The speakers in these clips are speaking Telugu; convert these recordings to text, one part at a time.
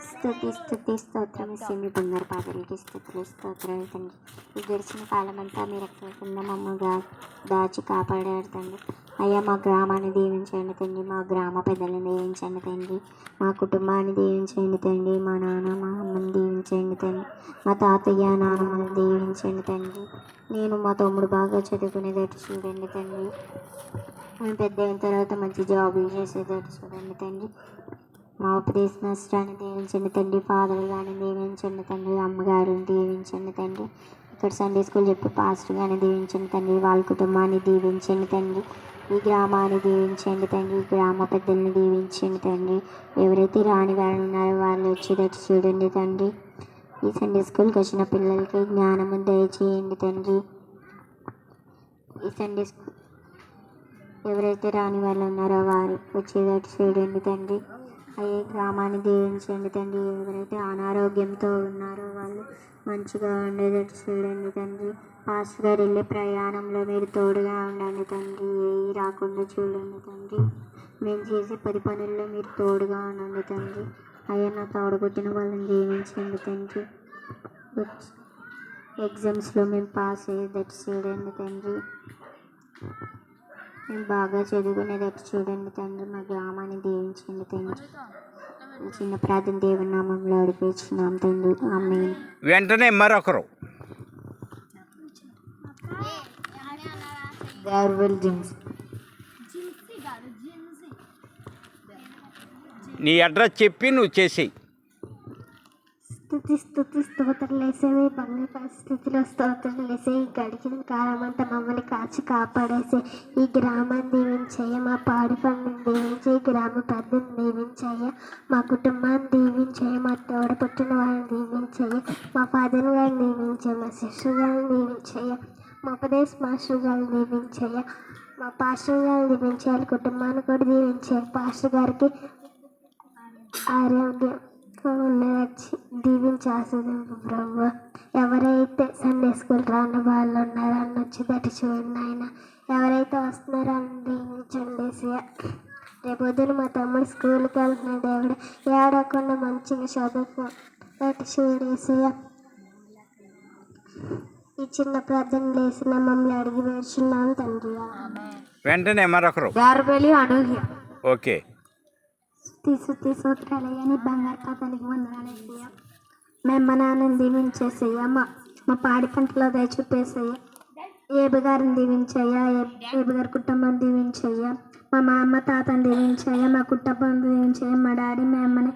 స్తుతి స్తుతి స్తోత్రం మీ బంగారు పాదలకి స్థుతులు స్తోత్రాలు తండ్రి. ఈ గడిచిన కాలమంతా మీరు ఎక్కడ కింద మమ్మల్ని దాచి కాపాడారు తండ్రి. అయ్యా మా గ్రామాన్ని దీవించండి తండ్రి, మా గ్రామ పెద్దలను దీవించండి తండ్రి, మా కుటుంబాన్ని దీవించండి తండ్రి, మా నాన్న మా అమ్మని దీవించండి తండ్రి, మా తాతయ్య నాన్నమ్మని దీవించండి తండ్రి. నేను మా తమ్ముడు బాగా చదువుకునేటట్టు చూడండి తండ్రి. మేము పెద్ద అయిన తర్వాత మంచి జాబులు చేసేటట్టు చూడండి తండ్రి. మా ఉపదేశ నష్టాన్ని దీవించండి తండ్రి, ఫాదర్ గారిని దీవించండి తండ్రి, అమ్మగారిని దీవించండి తండ్రి, ఇక్కడ సండే స్కూల్ చెప్పి పాస్టర్ గారిని దీవించండి తండ్రి, వాళ్ళ కుటుంబాన్ని దీవించండి తండ్రి, ఈ గ్రామాన్ని దీవించండి తండ్రి, ఈ గ్రామ పెద్దల్ని దీవించండి తండ్రి. ఎవరైతే రాని వారు ఉన్నారో వాళ్ళు వచ్చేటట్టు చూడండి తండ్రి. ఈ సండే స్కూల్కి వచ్చిన పిల్లలకి జ్ఞానము దయచేయండి తండ్రి. ఈ సండే స్కూల్ ఎవరైతే రాని వాళ్ళు ఉన్నారో వారు వచ్చేటట్టు చూడండి తండ్రి. అయ్యే గ్రామాన్ని దీవించండి తండ్రి. ఎవరైతే అనారోగ్యంతో ఉన్నారో వాళ్ళు మంచిగా ఉండేటట్టు చూడండి తండ్రి. పాస్టర్ గారు వెళ్ళే ప్రయాణంలో మీరు తోడుగా ఉండండి తండ్రి. ఏవి రాకుండా చూడండి తండ్రి. మేము చేసే 10 పనుల్లో మీరు తోడుగా ఉండండి తండ్రి. అయ్యా నా తోడగొట్టిన వాళ్ళని దీవించండి తండ్రి. ఎగ్జామ్స్లో మేము పాస్ అయ్యేటట్టు చూడండి తండ్రి. మేము బాగా చదువుకునేటట్టు చూడండి తండ్రి. మా గ్రామాన్ని దీవించండి తండ్రి. చిన్న ప్రార్థన దేవుని నామంలో అడిపించున్నాం తండ్రి. ఆమేన్. వెంటనే మరొకరు నీ అడ్రస్ చెప్పి నువ్వు చేసేయి. స్తుతి స్తుతి స్తోత్రాలు వేసేవి బంగారు పరిస్థితిలో స్తోత్రాలు వేసే ఈ గడిచిన కాలం అంతా మమ్మల్ని కాచి కాపాడేసే ఈ గ్రామాన్ని దీవించయ్య, మా పాడి పనులను దీవించే, ఈ గ్రామ పెద్దను దీవించయ్య, మా కుటుంబాన్ని దీవించయ్య, మా తోడపుట్టిన వాళ్ళని దీవించయ్య, మా ఫాదర్ గారిని దీవించయ్య, మా సిస్టర్ గారిని దీవించయ్య, మా ఉపదేశ మాస్టర్ గారిని దీవించయ్య, మా పాస్టర్ గారిని దీవించాలి, కుటుంబాన్ని కూడా దీవించాలి. పాస్టర్ గారికి ఆరోగ్యం దీవించాల్సింది ప్రభు. ఎవరైతే సండే స్కూల్ రాని వాళ్ళు ఉన్నారో అని వచ్చేటట్టు చూడండి ఆయన. ఎవరైతే వస్తున్నారో అని దీవించండి. రేపొద్దున మా తమ్ముడు స్కూల్కి వెళ్తున్నాడు. దేవుడు ఏడవకుండా మంచిగా చదువుకున్నట్టు చూడేసయ్య. ఈ చిన్న ప్రార్థన లేసిన మమ్మల్ని అడిగి వేస్తున్నాను తండ్రి. వెంటనే మరొకరు అనూహ్య. ఓకే. స్తుతి స్తోత్రాలయ్యా, నీ బంగారు పాదాలకు వందనాలయ్యా. మేము మా నాన్నని దీవించేసయ్యా, మా పాడి పంటలో దయ చూపేసయ్యా. ఏబు గారిని దీవించయ్యా, ఏబు గారి కుటుంబాన్ని దీవించయ్యా, మా అమ్మ తాతని దీవించయ్యా, మా కుటుంబాన్ని దీవించయ్యా, మా డాడీ మా అమ్మని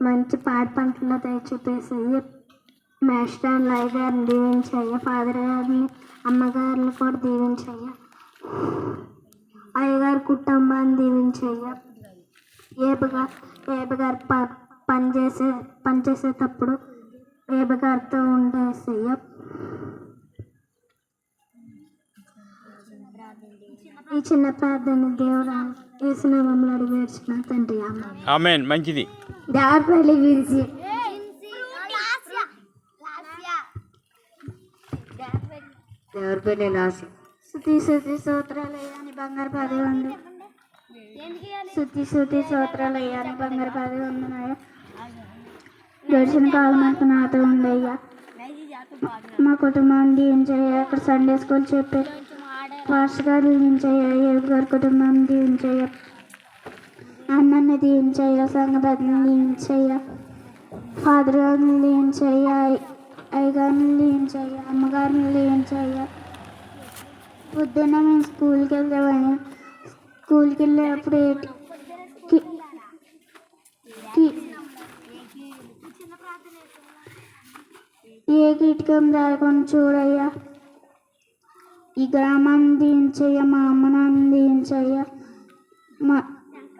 మంచి పాడి పంటలో దయ చూపేసయ్యా. మాస్టర్ అండ్ లై గారిని దీవించయ్యా, ఫాదర్ గారిని అమ్మగారిని కూడా దీవించయ్యా, అయ్యగారి కుటుంబాన్ని దీవించయ్యా. ఏబుగారు పనిచేసేటప్పుడు ఏబుగారితో ఉండేసయ్య. ఈ చిన్న ప్రార్థన దేవుడు యేసునామములో అడిగి వేడుచున్నాను తండ్రి. ఆమేన్. మంచిది. దారిపల్లి విరిచి స్తుతి స్తుతి స్తోత్రాలయ్యా, నీ బంగారు పదవి ఉంది. స్తుతి స్తుతి స్తోత్రాలు అయ్యా, నీ బంగారు పదవి ఉందనయ్యా. గడిచిన కాలం అంతా నాతో ఉండయ్యా. మా కుటుంబాన్ని దీవించయ్యా. అక్కడ సండే స్కూల్ చెప్పే పాస్టర్ గారు దీవించయ్యా, ఏడు గారి కుటుంబాన్ని దీవించయ్యా, అన్నన్ని దీవించయ్యా, సంఘ పెద్దని దీవించయ్యా, ఫాదర్ గారిని దీవించయ్యా, అయ్యగారిని దీవించయ్యా, అమ్మగారిని దీవించయ్యా. పొద్దున్న మేము స్కూల్కి వెళ్తామని స్కూల్కి వెళ్ళేటప్పుడు ఏ కీటకం రాకుండా చూడయ్యా. ఈ గ్రామాన్ని దీవించయ్యా, మా అమ్మ నాన్న దీవించయ్యా, మా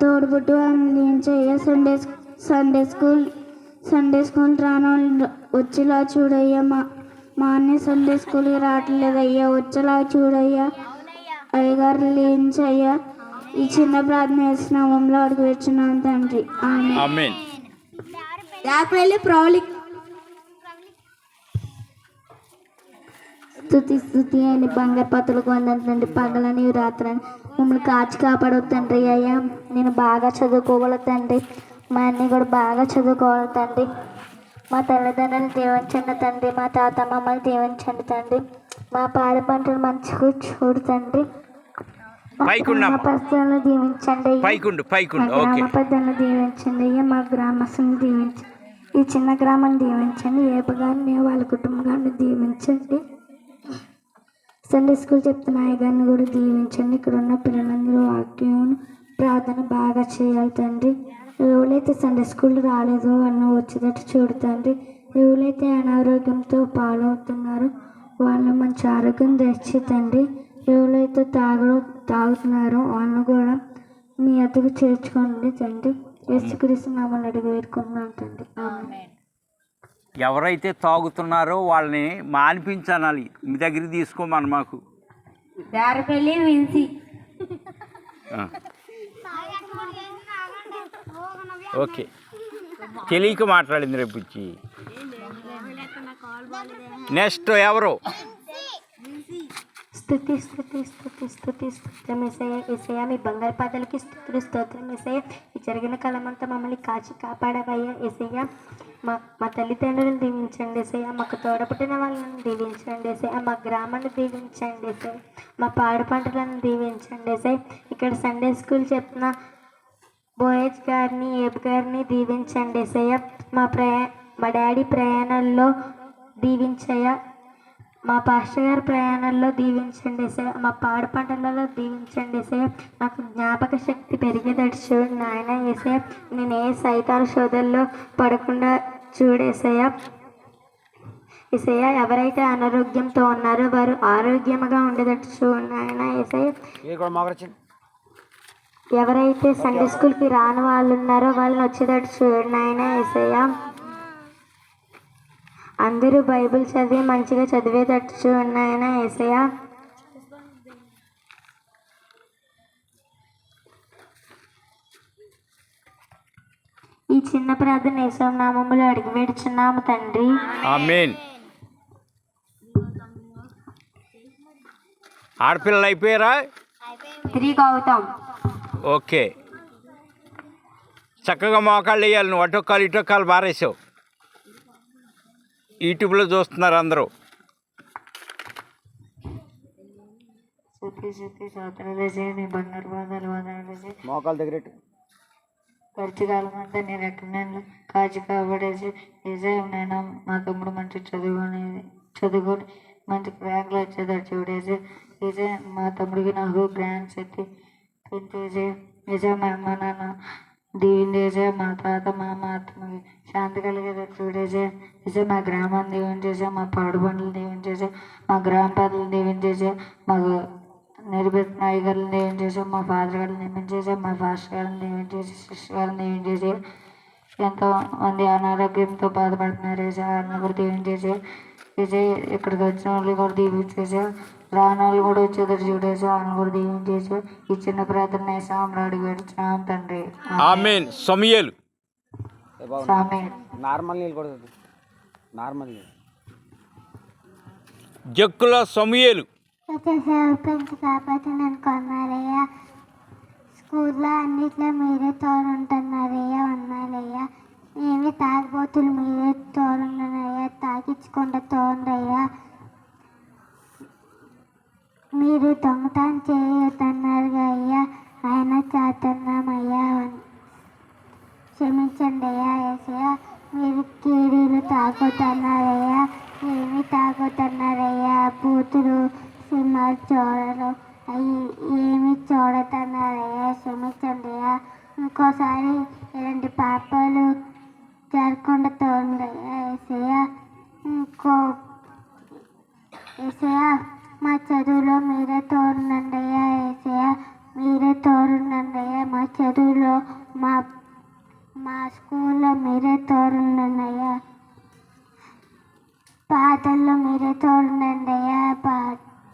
తోడుబుట్టు వాళ్ళని దీవించయ్యా. సండే స్కూల్ రాని వాళ్ళు వచ్చేలా చూడయ్యా. మా అన్న సండే స్కూల్కి రావట్లేదయ్యా, వచ్చేలా చూడయ్యా. అయ్యగారు దీవించయ్యా. ఈ చిన్న ప్రార్థన యేసునామములో అడిగి వచ్చున్నాను తండ్రి. ఆమేన్. స్తుతి స్తుతి అని బంగారు పత్తులకు వందండి. పగలని రాత్రని మమ్మల్ని కాచి కాపాడవు తండ్రి. అయ్యా నేను బాగా చదువుకోగల తండ్రి. మా అన్ని కూడా బాగా చదువుకోవాలి తండ్రి. మా తల్లిదండ్రులు దీవించండి తండ్రి. మా తాత మమ్మల్ని దీవించండి తండ్రి. మా పాడి పంటలు మంచిగా చూడు తండ్రి. మా పెద్దలను దీవించండి. మా గ్రామ పెద్దలను దీవించండి అయ్యా. మా గ్రామస్తులను దీవించండి. ఈ చిన్న గ్రామాన్ని దీవించండి. ఏపు గారిని వాళ్ళ కుటుంబాన్ని దీవించండి. సండే స్కూల్ చెప్తున్న గారిని కూడా దీవించండి. ఇక్కడ ఉన్న పిల్లలందరూ వాక్యం ప్రార్థన బాగా చేయాలి తండ్రి. ఎవరైతే సండే స్కూల్ రాలేదో వాళ్ళని వచ్చేటట్టు చూడు తండ్రి. ఎవరైతే అనారోగ్యంతో పాలవుతున్నారో వాళ్ళని మంచి ఆరోగ్యం తెచ్చి తండ్రి. ఎవరైతే తాగుతున్నారో వాళ్ళని కూడా మీ అద్దకు చేర్చుకోండి తండ్రి. యేసుక్రీస్తు నామమున అడిగి వేడుకుంటున్నాను తండ్రి. ఆమేన్. ఎవరైతే తాగుతున్నారో వాళ్ళని మానిపించాలి. మీ దగ్గరికి తీసుకోమని మాకు. దారిపల్లి విన్సి. ఓకే, తెలియక మాట్లాడింది రేపు వచ్చి. నెక్స్ట్ ఎవరు? స్తుతి స్తుతి స్తుతి స్తుతి స్తోత్రం యేసయ్యా. యేసయ్యా మీ బంగారు పాదాలకి స్తుతులు స్తోత్రం యేసయ్యా. ఈ జరిగిన కాలమంతా మమ్మల్ని కాచి కాపాడవయ్యా యేసయ్యా. మా తల్లిదండ్రులను దీవించండి యేసయ్యా. మాకు తోడపుట్టిన వాళ్ళని దీవించండి యేసయ్యా. మా గ్రామాన్ని దీవించండి యేసయ్యా. మా పాడి పంటలను దీవించండి యేసయ్యా. ఇక్కడ సండే స్కూల్ చెప్తున్న బోయజ్ గారిని ఏబ్ గారిని దీవించండి యేసయ్యా. మా డాడీ ప్రయాణాల్లో దీవించయ్యా. మా పాస్టర్ గారి ప్రయాణాల్లో దీవించండి యేసయ్యా. మా పాడి పంటలలో దీవించండి యేసయ్యా. నాకు జ్ఞాపక శక్తి పెరిగేటట్టు చూడు నాయన యేసయ్యా. నేను ఏ సైతాల శోధల్లో పడకుండా చూడేసయ్యా. యేసయ్యా ఎవరైతే అనారోగ్యంతో ఉన్నారో వారు ఆరోగ్యంగా ఉండేటట్టు చూడు నాయన యేసయ్యా. ఎవరైతే సండే స్కూల్కి రాని వాళ్ళు ఉన్నారో వాళ్ళని వచ్చేటట్టు చూడు నాయన యేసయ్యా. అందరూ బైబిల్ చదివి మంచిగా చదివేటట్టు చూడు నాయన యేసయ్యా. ఈ చిన్న ప్రార్థన యేసు నామములో అడిగి వేడుచున్నాము తండ్రి. ఆమేన్. ఆడపిల్లలు అయిపోయారా? 3 గౌతమ్. ఓకే, చక్కగా మోకాళ్ళు వేయాలి. నువ్వు అటొక్కాలు ఇటొక్కాలు బారేసావు. యూట్యూబ్లో చూస్తున్నారు అందరూ. మోకాళ్ళ దగ్గర ఖర్చుకాలం అంతా నేను ఎక్కడైనా కాచి కాబడేసి నిజం నేను మా తమ్ముడు మంచి చదువుకొని మంచి ర్యాంకులు వచ్చేదాడు చూడేసి నిజం మా తమ్ముడికి నాకు గ్రాండ్స్ ఎత్తి పెంచేసి నిజం మా అమ్మ నాన్న దీవించేసే మా తాత మా ఆత్మకి శాంతి కలిగేటట్టు చూడేసి నిజం మా గ్రామాన్ని దీవించేసే మా పాడు బండ్లు దీవించేసే మా గ్రామ పెద్దలు దీవించేసే మాకు నిర్భీత నాయకులను దీవించేసే మా ఫాదర్ గారిని నియమించేసే మా ఫాస్టర్ గారిని దీవించేసి సిస్టర్ గారిని దీవించేసి ఎంతో మంది అనారోగ్యంతో బాధపడుతున్నారు వాళ్ళని కూడా దీవించేసి విజయ్ ఇక్కడికి వచ్చిన వాళ్ళు కూడా దీవించేసే రాని వాళ్ళు కూడా వచ్చేదారు చూడేసి వాళ్ళని కూడా దీవించేసి ఈ చిన్న ప్రార్థన సాంబ్రాడు అడిగి పెడుతున్నాం తండ్రి. ఆమేన్. సమూయేలు నార్మల్ నీళ్ళు కూడా నార్మల్ నీళ్ళు జక్కుల సమూయేలు. పెంచి కాబట్టి నేను కొన్నారయ్యా. స్కూల్లో అన్నిట్లో మీరే తోడుంటున్నారయ్యా. ఉన్నారయ్యా. ఏమి తాగిపోతులు మీరే తోడున్నారయ్యా. తాకించకుండా తోండయ్యా. మీరు దొంగతనం చేయొద్దన్నారు అయ్యా. ఆయన చేస్తున్నామయ్యా. క్షమించండి అయ్యా. యేసయ్యా మీరు కీడీలు తాగుతున్నారయ్యా. ఏమి తాగుతున్నారయ్యా. బూతులు సినిమాలు చూడరు అవి ఏమి చూడుతున్నారయ్యా. క్షమించండి అయ్యా. ఇంకోసారి ఇలాంటి పాపాలు జరగకుండా తోండయ్యా. యేసయ్యా యేసయ్యా మా చదువులో మీరే తోడునండి అయ్యా. యేసయ్యా మీరే తోడునండి అయ్యా. మా చదువులో మా స్కూల్లో మీరే తోడునండి అయ్యా. పాటల్లో మీరే తోడునండి అయ్యా.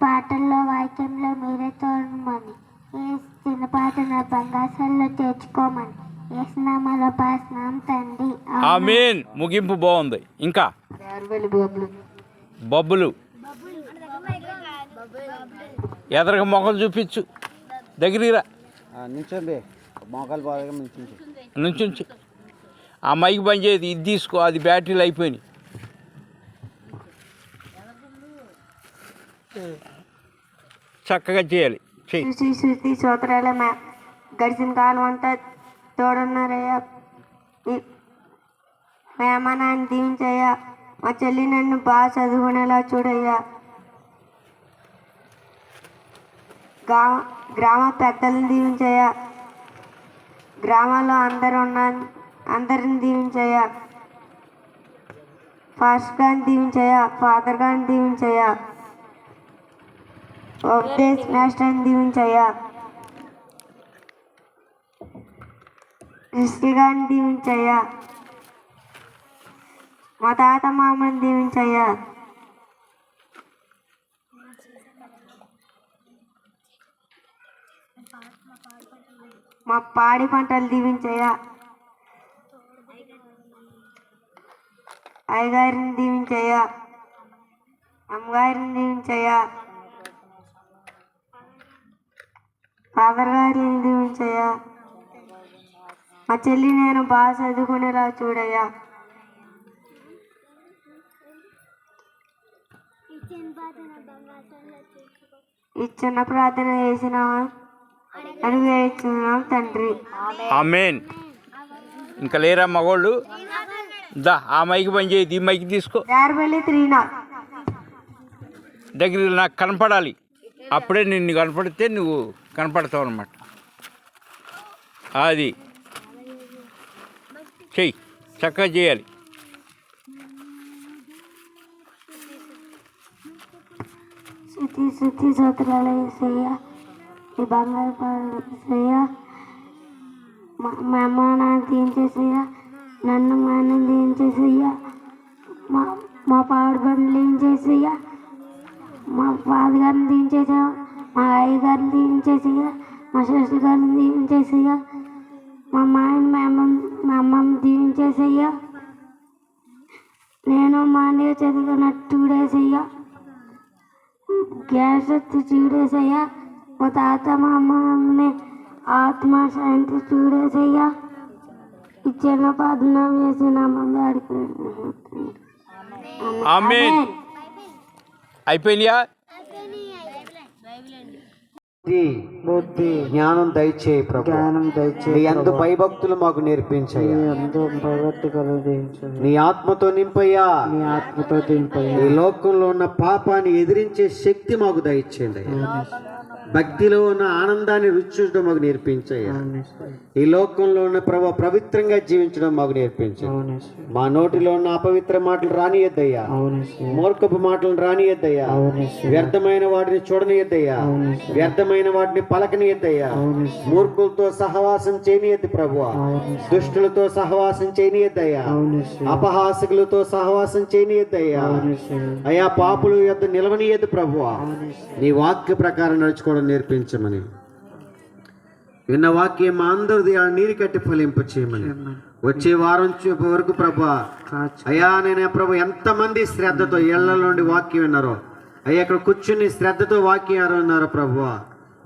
పాటల్లో వాక్యంలో మీరే తోడమని ఏ చిన్న పాట నా బంగాసల్లో తెచ్చుకోమని ఏసునామాలో పాస్తున్నాం తండ్రి. ఆమేన్. ముగింపు బాగుంది. ఇంకా బబ్బులు ఎదరగా మొక్కలు చూపించు. దగ్గరికి రా. నుంచండి మోకాలు బాగా నుంచు. నుంచుంచు. ఆ మైక్ బంద్ చేయదు, ఇది తీసుకో, అది బ్యాటరీలు అయిపోయినాయి. చక్కగా చేయాలి, చెయ్యి. శృతి స్తోత్రాల గడిచిన కాలం అంతా తోడున్నారయ్యా. మా అమ్మ నాన్న దీవించయ్యా. మా చెల్లి నన్ను బాగా చదువుకునేలా చూడయ్యా. గ్రామ పెద్దలను దీవించయ్యా. గ్రామాల్లో అందరిని దీవించయ్యా. ఫాస్ట్ గారిని దీవించయ్యా. ఫాదర్ గారిని దీవించయ్యా. ఉపదేశ్ మాస్టర్ని దీవించయ్యా. రిస్కి గారిని దీవించయ్యా. మా తాత మామని దీవించయ్యా. మా పాడి పంటలు దీవించయ్యా. అయ్యగారిని దీవించయ్యా. అమ్మగారిని దీవించయ్యా. ఫాదర్ గారిని దీవించయ్యా. మా చెల్లి నేను బాగా చదువుకునేలా చూడయ్యా. ఈ చిన్న ప్రార్థన చేసినామా అని వేస్తున్నాం తండ్రి. ఆమేన్. ఇంకా లేరా మగోళ్ళు? దా ఆ మైక్ బంద్ చేయదు, ఈ మైక్ తీసుకో. దారిపల్లి 3 దగ్గర నాకు కనపడాలి, అప్పుడే నిన్ను కనపడితే నువ్వు కనపడతావు అన్నమాట. అది చెయ్యి, చక్కగా చేయాలి. శృతి స్తోత్రాలు యేసయ్యా. ఈ బంగారు పాలు యేసయ్యా. మా అమ్మ నాన్న తీయించేసయ్యా. నన్ను మా అన్న తీయించేసయ్యా. మా పాడు బండ్లు తీయించేసయ్యా. మా ఫాదర్ గారిని తీయించేసయ్యా. మా అయ్య గారిని దీవించేసయ్యా. మా సిస్టర్ గారిని దీవించేసయ్యా. మా అమ్మని దీవించేసయ్యా. నేను మా అన్నయ్య చదువుకున్నట్టు చూడేసయ్యా. గ్యాస్ వచ్చి చూడేసయ్యా. మా తాత మా అమ్మని ఆత్మ శాంతి చూడేసయ్యా. ఈ చిన్న ప్రార్థన వేసిన అమ్మగారికి ఆమేన్. అయిపోయినాయా? బుద్ధి జ్ఞానం దయచేయి ప్రభు. జ్ఞానం దయచేయి. నీ యందు భయభక్తులు మాకు నేర్పించయ్యా. ఎంతో భగవద్గీతలు దీవించండి. నీ ఆత్మతో నింపయ్యా. నీ ఆత్మతో దింపయ్యా. ఈ లోకంలో ఉన్న పాపాన్ని ఎదిరించే శక్తి మాకు దయచేయండి అయ్యా. భక్తిలో ఉన్న ఆనందాన్ని రుచి చూడడం మాకు నేర్పించయ్యా. ఈ లోకంలో ఉన్న పవిత్రంగా జీవించడం మాకు నేర్పించండి. మా నోటిలో ఉన్న అపవిత్ర మాటలు రానియద్దయ్యా. మూర్ఖపు మాటలను రానియద్దయ్యా. వ్యర్థమైన వాటిని చూడనియద్దయ్యా. వ్యర్థమైన వాటిని పలకనియద్దయ్యా. మూర్ఖులతో సహవాసం చేయనియద్దు ప్రభువా. దుష్టులతో సహవాసం చేయనియద్దయ్యా. అపహాసకులతో సహవాసం చేయనియద్దయ్యా. అయ్యా పాపులు యొద్ద నిలవనియద్దు ప్రభువా. నీ వాక్య ప్రకారం నడుచుకోవడం నేర్పించమని, విన్న వాక్యం మా అందరిది నీరు కట్టి ఫలింప చేయమని, వచ్చే వారం వరకు ప్రభా అయ్యా నేను ప్రభు ఎంతమంది శ్రద్ధతో ఇళ్ల నుండి వాక్యం విన్నారో అయ్యా, ఇక్కడ కూర్చుని శ్రద్ధతో వాక్యం విన్నారో ప్రభువా,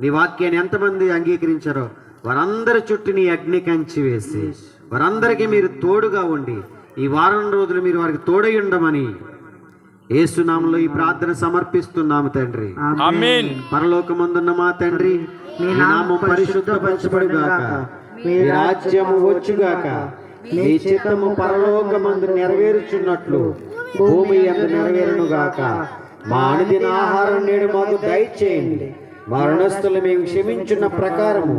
నీ వాక్యాన్ని ఎంతమంది అంగీకరించారో వారందరి చుట్టూ నీ అగ్ని కంచి వేసి వారందరికీ మీరు తోడుగా ఉండి ఈ వారం రోజులు మీరు వారికి తోడై ఉండమని యేసునామములో ఈ ప్రార్థన సమర్పిస్తున్నాము తండ్రి. ఆమేన్. పరలోకమందున్న మా తండ్రి, నీ నామం పరిశుద్ధపరచబడుగాక, నీ రాజ్యము వచ్చుగాక, నీ చిత్తము పరలోకమందు నెరవేరుచున్నట్లు భూమి యందు నెరవేరునుగాక. మా అనుదిన ఆహారం నేడు మాకు దయచేయండి. మా రుణస్తులు మేము క్షమించున్న ప్రకారము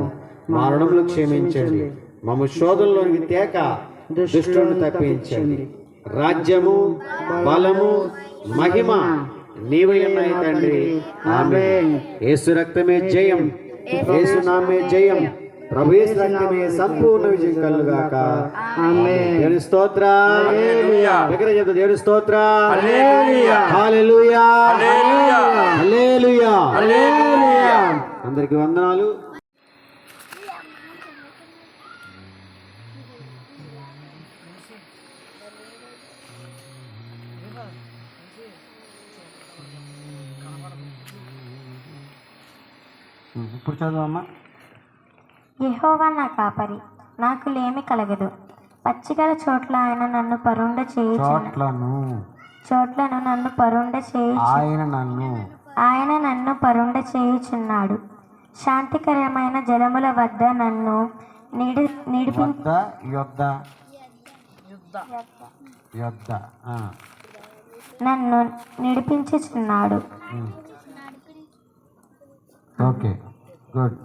మా రుణములు క్షమించండి. మమ్మ శోధనలోనికి తేక దుష్టులను తప్పించండి. రాజ్యము బలము మహిమ నీవై ఉన్నాయి తండ్రి. ఆమేన్. యేసు రక్తమే జయం, యేసు నామే జయం, ప్రభు యేసు రక్తమే సంపూర్ణ విజయం కలుగాక. ఆమేన్. దేవుని స్తోత్రం. హల్లెలూయా. దగ్గర చెప్తా దేవుని స్తోత్రం. హల్లెలూయా. హల్లెలూయా. హల్లెలూయా. హల్లెలూయా. హల్లెలూయా. అందరికీ వందనాలు. ఇప్పుడు చదువమ్మా. యెహోవా నా కాపరి, నాకు లేమి కలగదు. పచ్చిగల చోట్ల ఆయన నన్ను పరుండ చోట్లను నన్ను పరుండ ఆయన నన్ను పరుండ చేయుచున్నాడు. శాంతికరమైన జలముల వద్ద నన్ను నన్ను నడిపించుచున్నాడు. Okay, good.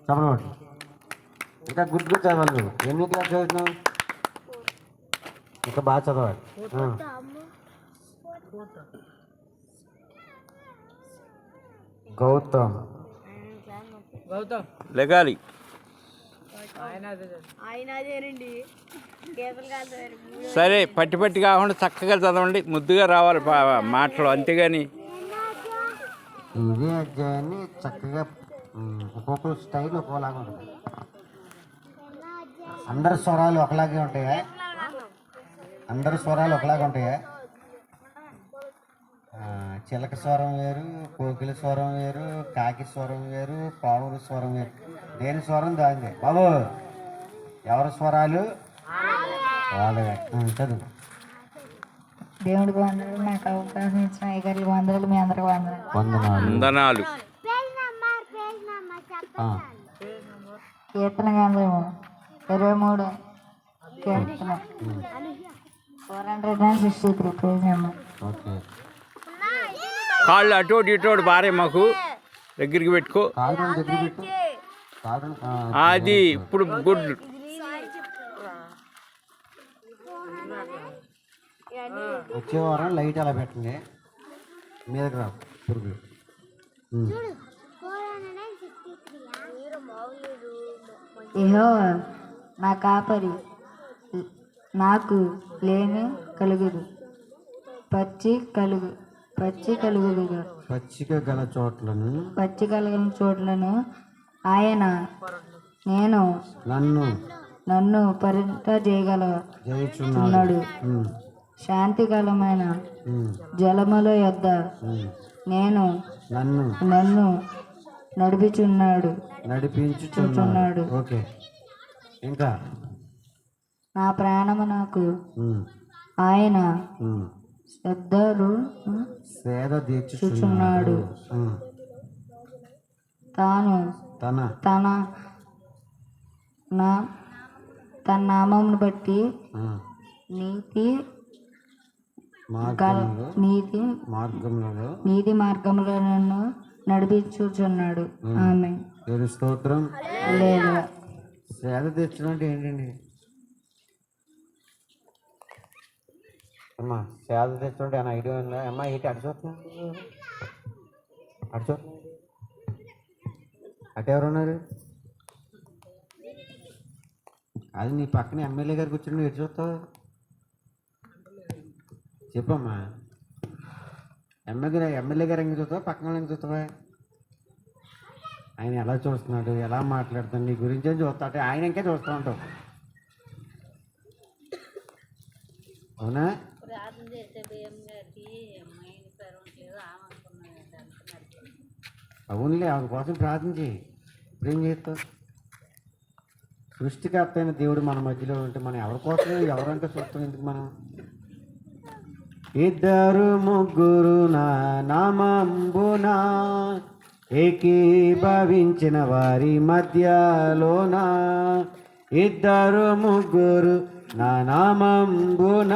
చెప్పండి. ఇంకా గుడ్ చదవాలి. ఎన్ని క్లాస్ చదువుతున్నావు? ఇంకా బాగా చదవాలి. గౌతమ్ లెగాలి. సరే, పట్టి పట్టి కాకుండా చక్కగా చదవండి, ముద్దుగా రావాలి మాటలు, అంతేగాని ఇదే అధ్యాయాన్ని చక్కగా ఒక్కొక్క స్టైల్ ఒక్కోలాగా ఉంటుంది. అందరి స్వరాలు ఒకలాగే ఉంటాయా? చిలక స్వరం వేరు, కోకిల స్వరం వేరు, కాకి స్వరం వేరు, పావుల స్వరం వేరు. దేని స్వరం దాందే బాబు. ఎవరి స్వరాలు వాళ్ళవే. చదువు. దేవుడికి వందనాలు, నాకు అవకాశం ఇచ్చిన అయ్యగారికి వందనాలు, మీ అందరికి వందనాలు. కీర్తన గ్రంథము 23 కీర్తన 463 పేజ్ నెంబర్. ఓకే. కాళ్ళు అటోటి ఇటోటి బారే, మాకు దగ్గరికి పెట్టుకో. అది ఇప్పుడు గుడ్. వచ్చే వారం లైట్ అలా పెట్టండి, మీదకి రా పురుగులు. యెహోవా నా కాపరి, నాకు లేమి కలుగుదు. పచ్చిక గల చోట్లను ఆయన నన్ను పరిణింపజేయుచున్నాడు. శాంతికరమైన జలముల యొద్ద నన్ను నడిపించుచున్నాడు. ఓకే. ఇంకా నా ప్రాణము నాకు ఆయన సేద తీర్చుచున్నాడు. తాను తన నామమును బట్టి నీతి మార్గములో నన్ను నడిపించుచున్నాడు. ఆమేన్. స్తోత్రం. హల్లెలూయా. సేద తీర్చడం అంటే ఏంటండి అమ్మా? సేద తెచ్చుకుంటే ఏమైనా ఐడియా ఉందా అమ్మా? ఏంటి అటు ఎవరున్నారు? అది నీ పక్కన ఎమ్మెల్యే గారు కూర్చుని నువ్వు ఎటు చూస్తావు? చెప్పమ్మా. ఎమ్మెల్యే గారు ఎంగ చూస్తావా, పక్కన ఎంగ చూస్తావా? ఆయన ఎలా చూస్తున్నాడు, ఎలా మాట్లాడుతాడు, నీ గురించి ఏం చూస్తా అంటే ఆయన ఇంకే చూస్తూ ఉంటావు. అవునా? అవునులే, ఆమె కోసం ప్రార్థించి ఇప్పుడేం చేస్తావు? సృష్టికర్త అయిన దేవుడు మన మధ్యలో ఉంటే మనం ఎవరి కోసం ఎవరంటే చూస్తాం ఎందుకు? మనం 2 3 నా నామంబున ఏకీభవించిన వారి మధ్యలోన, 2 3 నా నామంబున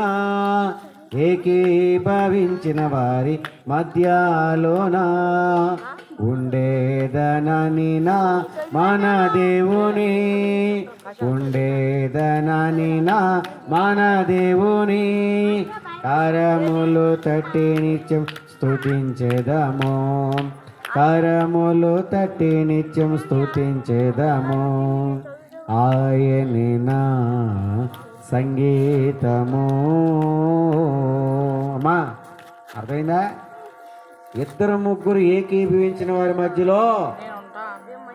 ఏకీభవించిన వారి మధ్యలోన ఉండేదనని నా మన దేవుని, ఉండేదనని నా మన దేవుని కరములు తట్టి నిత్యం స్తుతించేదము, కరములు తట్టి నిత్యం స్తుతించేదము. ఆయనే నా సంగీతము. అమ్మా అర్థమైందా? 2 3 ఏకీభవించిన వారి మధ్యలో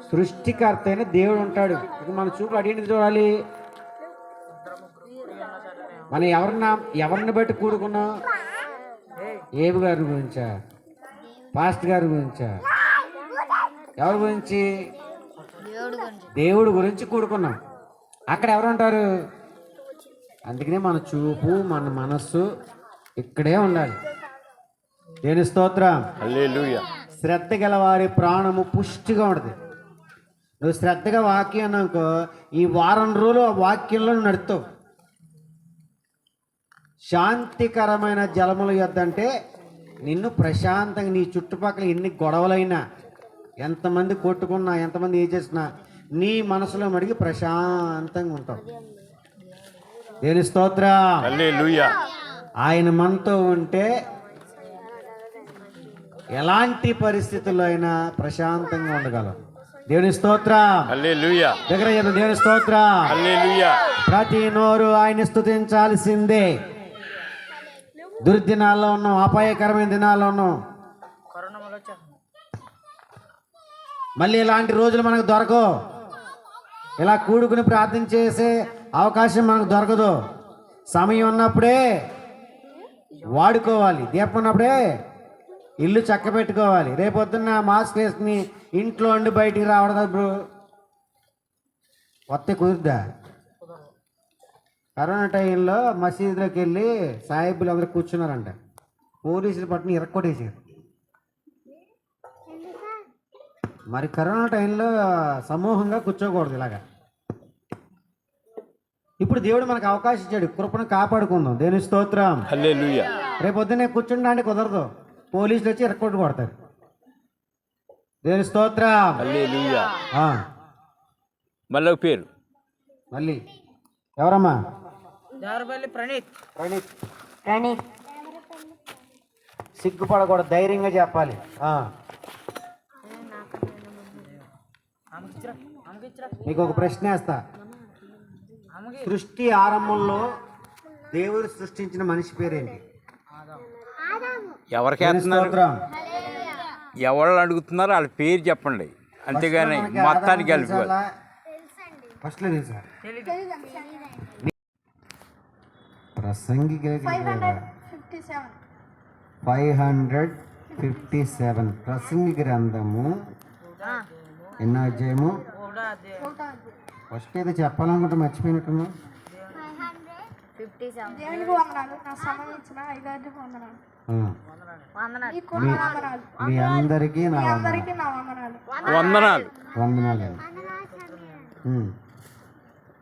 సృష్టికర్త అయిన దేవుడు ఉంటాడు. ఇది మన చూపు అడిగింది చూడాలి. మనం ఎవరిని బట్టి కూడుకున్నాం? ఏబు గారి గురించా, పాస్టర్ గారి గురించా, ఎవరి గురించి? దేవుడి గురించి కూడుకున్నాం. అక్కడ ఎవరు ఉంటారు? అందుకనే మన చూపు మన మనస్సు ఇక్కడే ఉండాలి. దేని స్తోత్రం. హల్లెలూయా. శ్రద్ధ గల వారి ప్రాణము పుష్టిగా ఉంటుంది. నువ్వు శ్రద్ధగా వాక్యం అన్నాకో ఈ వారం రోజులు ఆ వాక్యంలో నువ్వు నడుస్తావు. శాంతికరమైన జలముల యొద్ద అంటే నిన్ను ప్రశాంతంగా నీ చుట్టుపక్కల ఎన్ని గొడవలైనా ఎంతమంది కొట్టుకున్నా ఎంతమంది ఏం చేసినా నీ మనసులో మడిగి ప్రశాంతంగా ఉంటావు. దేని స్తోత్రం. హల్లెలూయా. ఆయన మనతో ఉంటే ఎలాంటి పరిస్థితుల్లో అయినా ప్రశాంతంగా ఉండగలం. దేవుని స్తోత్రం. హల్లెలూయా. దగ్గర చెప్పండి, దేవుని స్తోత్రం. హల్లెలూయా. ప్రతి నోరు ఆయన స్తుతించాల్సిందే. దుర్దినాల్లో ఉన్నాం, అపాయకరమైన దినాల్లో ఉన్నాం. మళ్ళీ ఇలాంటి రోజులు మనకు దొరకవు. ఇలా కూడుకుని ప్రార్థన చేసే అవకాశం మనకు దొరకదు. సమయం ఉన్నప్పుడే వాడుకోవాలి. దీపం ఉన్నప్పుడే ఇల్లు చక్క పెట్టుకోవాలి. రేపొద్దున్న మాస్క్ వేసుకుని ఇంట్లో ఉండి బయటికి రావడం బ్రో వస్తే కుదురుద్దా? కరోనా టైంలో మసీదులోకి వెళ్ళి సాహిబులు అందరూ కూర్చున్నారంట. పోలీసులు పట్టుని ఇరక్కొట్టేసారు. మరి కరోనా టైంలో సమూహంగా కూర్చోకూడదు ఇలాగా. ఇప్పుడు దేవుడు మనకు అవకాశం ఇచ్చాడు, కృపను కాపాడుకుందాం. దేని స్తోత్రం. హల్లెలూయా. రేపు పొద్దున్నే కూర్చుంటా అంటే కుదరదు, పోలీసులు వచ్చి ఇరక్కొట్టు కొడతారు. దేని స్తోత్రం. హల్లెలూయా. ఆ, మళ్ళీ ఒక పేరు. మళ్ళీ ఎవరమ్మా? ప్రణీత్. ప్రణీత్. సిగ్గుపడకూడదు, ధైర్యంగా చెప్పాలి. మీకు ఒక ప్రశ్న వేస్తా. సృష్టి ఆరంభంలో దేవుడు సృష్టించిన మనిషి పేరేంటి? ఎవరికి వేస్తున్నారు, స్తోత్రం. ఎవరు అడుగుతున్నారో వాళ్ళ పేరు చెప్పండి, అంతేగాని మొత్తానికి కలిపి. ఫస్ట్లో తెలుసా? ప్రసంగికి 557 ప్రసంగి గ్రంథము ఎన్నో అధ్యాయము? ఫస్ట్ ఏదో చెప్పాలనుకుంటే మర్చిపోయినట్టున్నా. దేవునికి వందనాలు. నాకు సంబంధించిన 5 వందనాలు. మీ అందరికీ నా నా వందనాలు. వందనాలు. వందనాలు.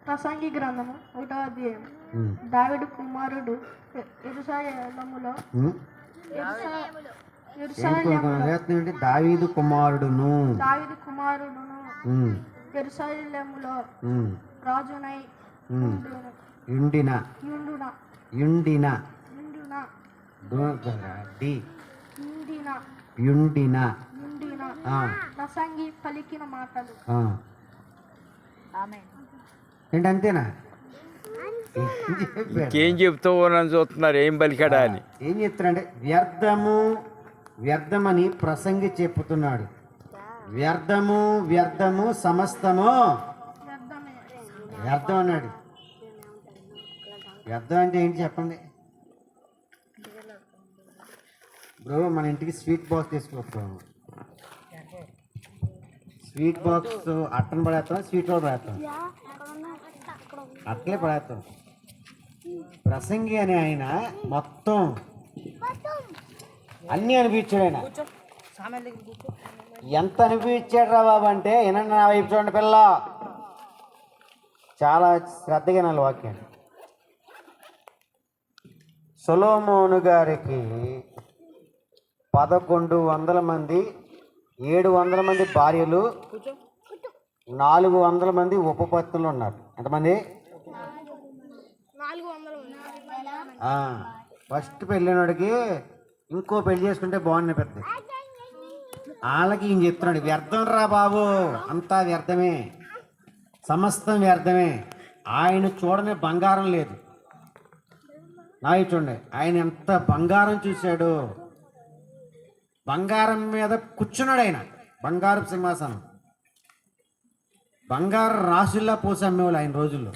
ప్రసంగి గ్రంథము 1వ అధ్యాయం. దావీదు కుమారుడు యెరూషలేములో దావీదు కుమారుడును యెరూషలేములో రాజునై యుండిన ప్రసంగి పలికిన మాటలు. ఏంటి అంతేనా? ఇంకేం చెప్తావో నన్ను చూస్తున్నారు, ఏం పలికాడా అని. ఏం చెప్తారంటే వ్యర్థమని ప్రసంగి చెప్పుతున్నాడు. వ్యర్థము సమస్తము వ్యర్థం అన్నాడు. వ్యర్థం అంటే ఏంటి చెప్పండి. బ్రో, మన ఇంటికి స్వీట్ బాక్స్ తీసుకొస్తాము. స్వీట్ బాక్స్ అట్టను పడేస్తాం, స్వీట్ రోల్ పడేస్తాం, అట్లే పడేస్తాం. ప్రసంగి అనే ఆయన మొత్తం అన్నీ అనిపించాడు. ఆయన ఎంత అనిపించాడు రా బాబు అంటే, ఏనన్నా నా వైపు చూడండి పిల్ల, చాలా శ్రద్ధగా నా వాక్యాన్ని. సొలొమోను గారికి 1100 మంది, 700 మంది భార్యలు, 400 మంది ఉపపత్నులు ఉన్నారు. ఎంతమంది? ఫస్ట్ పెళ్ళినోడికి ఇంకో పెళ్లి చేసుకుంటే బాగుంది పెద్ద. వాళ్ళకి ఈయన చెప్తున్నాడు, వ్యర్థం రా బాబు, అంతా వ్యర్థమే, సమస్తం వ్యర్థమే. ఆయన చూడని బంగారం లేదు. నాయి చూడండి, ఆయన ఎంత బంగారం చూశాడు. బంగారం మీద కూర్చున్నాడు ఆయన, బంగారు సింహాసనం. బంగారు రాసుల్లా పోసి అమ్మేవాళ్ళు ఆయన రోజుల్లో.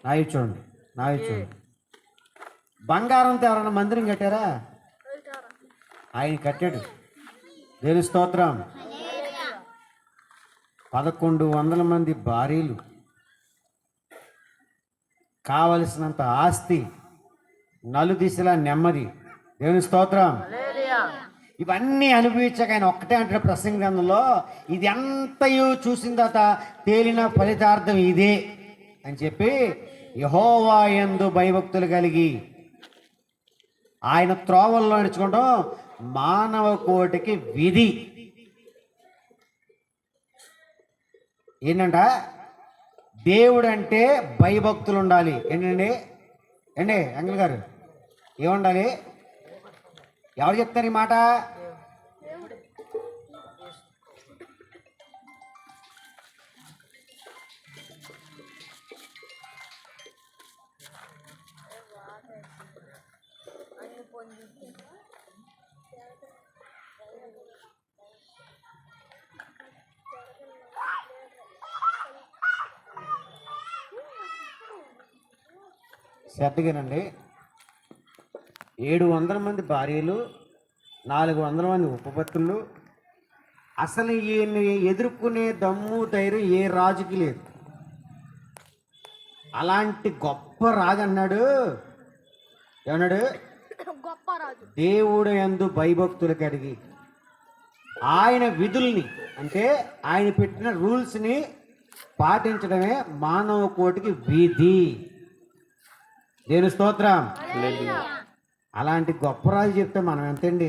నాయి చూడండి. బంగారంతో ఎవరన్నా మందిరం కట్టారా? ఆయన కట్టాడు. దేని స్తోత్రం. 1100 మంది భార్యలు, కావలసినంత ఆస్తి, నలుదిశలా నెమ్మది. దేవుని స్తోత్రం. ఇవన్నీ అనుభవించాక ఆయన ఒక్కటే అంటే ప్రసంగ గ్రంథంలో, ఇది అంతయు చూసిన తర్వాత తేలిన ఫలితార్థం ఇదే అని చెప్పి, యెహోవా యందు భయభక్తులు కలిగి ఆయన త్రోవల్లో నడుచుకోవడం మానవ కోటికి విధి. ఏంటంట? దేవుడు అంటే భయభక్తులు ఉండాలి. ఏంటండి అంకుల్ గారు, ఏముండాలి? ఎవరు చెప్తారు ఈ మాట? శ్రద్ధగానండి. 700 మంది భార్యలు, 400 మంది ఉపపత్తులు. అసలు ఈయన్ని ఎదుర్కొనే దమ్ము ధైర్యం ఏ రాజుకి లేదు. అలాంటి గొప్ప రాజు అన్నాడు, ఏమన్నాడు? దేవుడు యందు భయభక్తులు కలిగి ఆయన విధుల్ని, అంటే ఆయన పెట్టిన రూల్స్ని పాటించడమే మానవ కోటికి విధి. దేవుని స్తోత్రం. అలాంటి గొప్ప రాజు చెప్తే మనం ఎంతండి?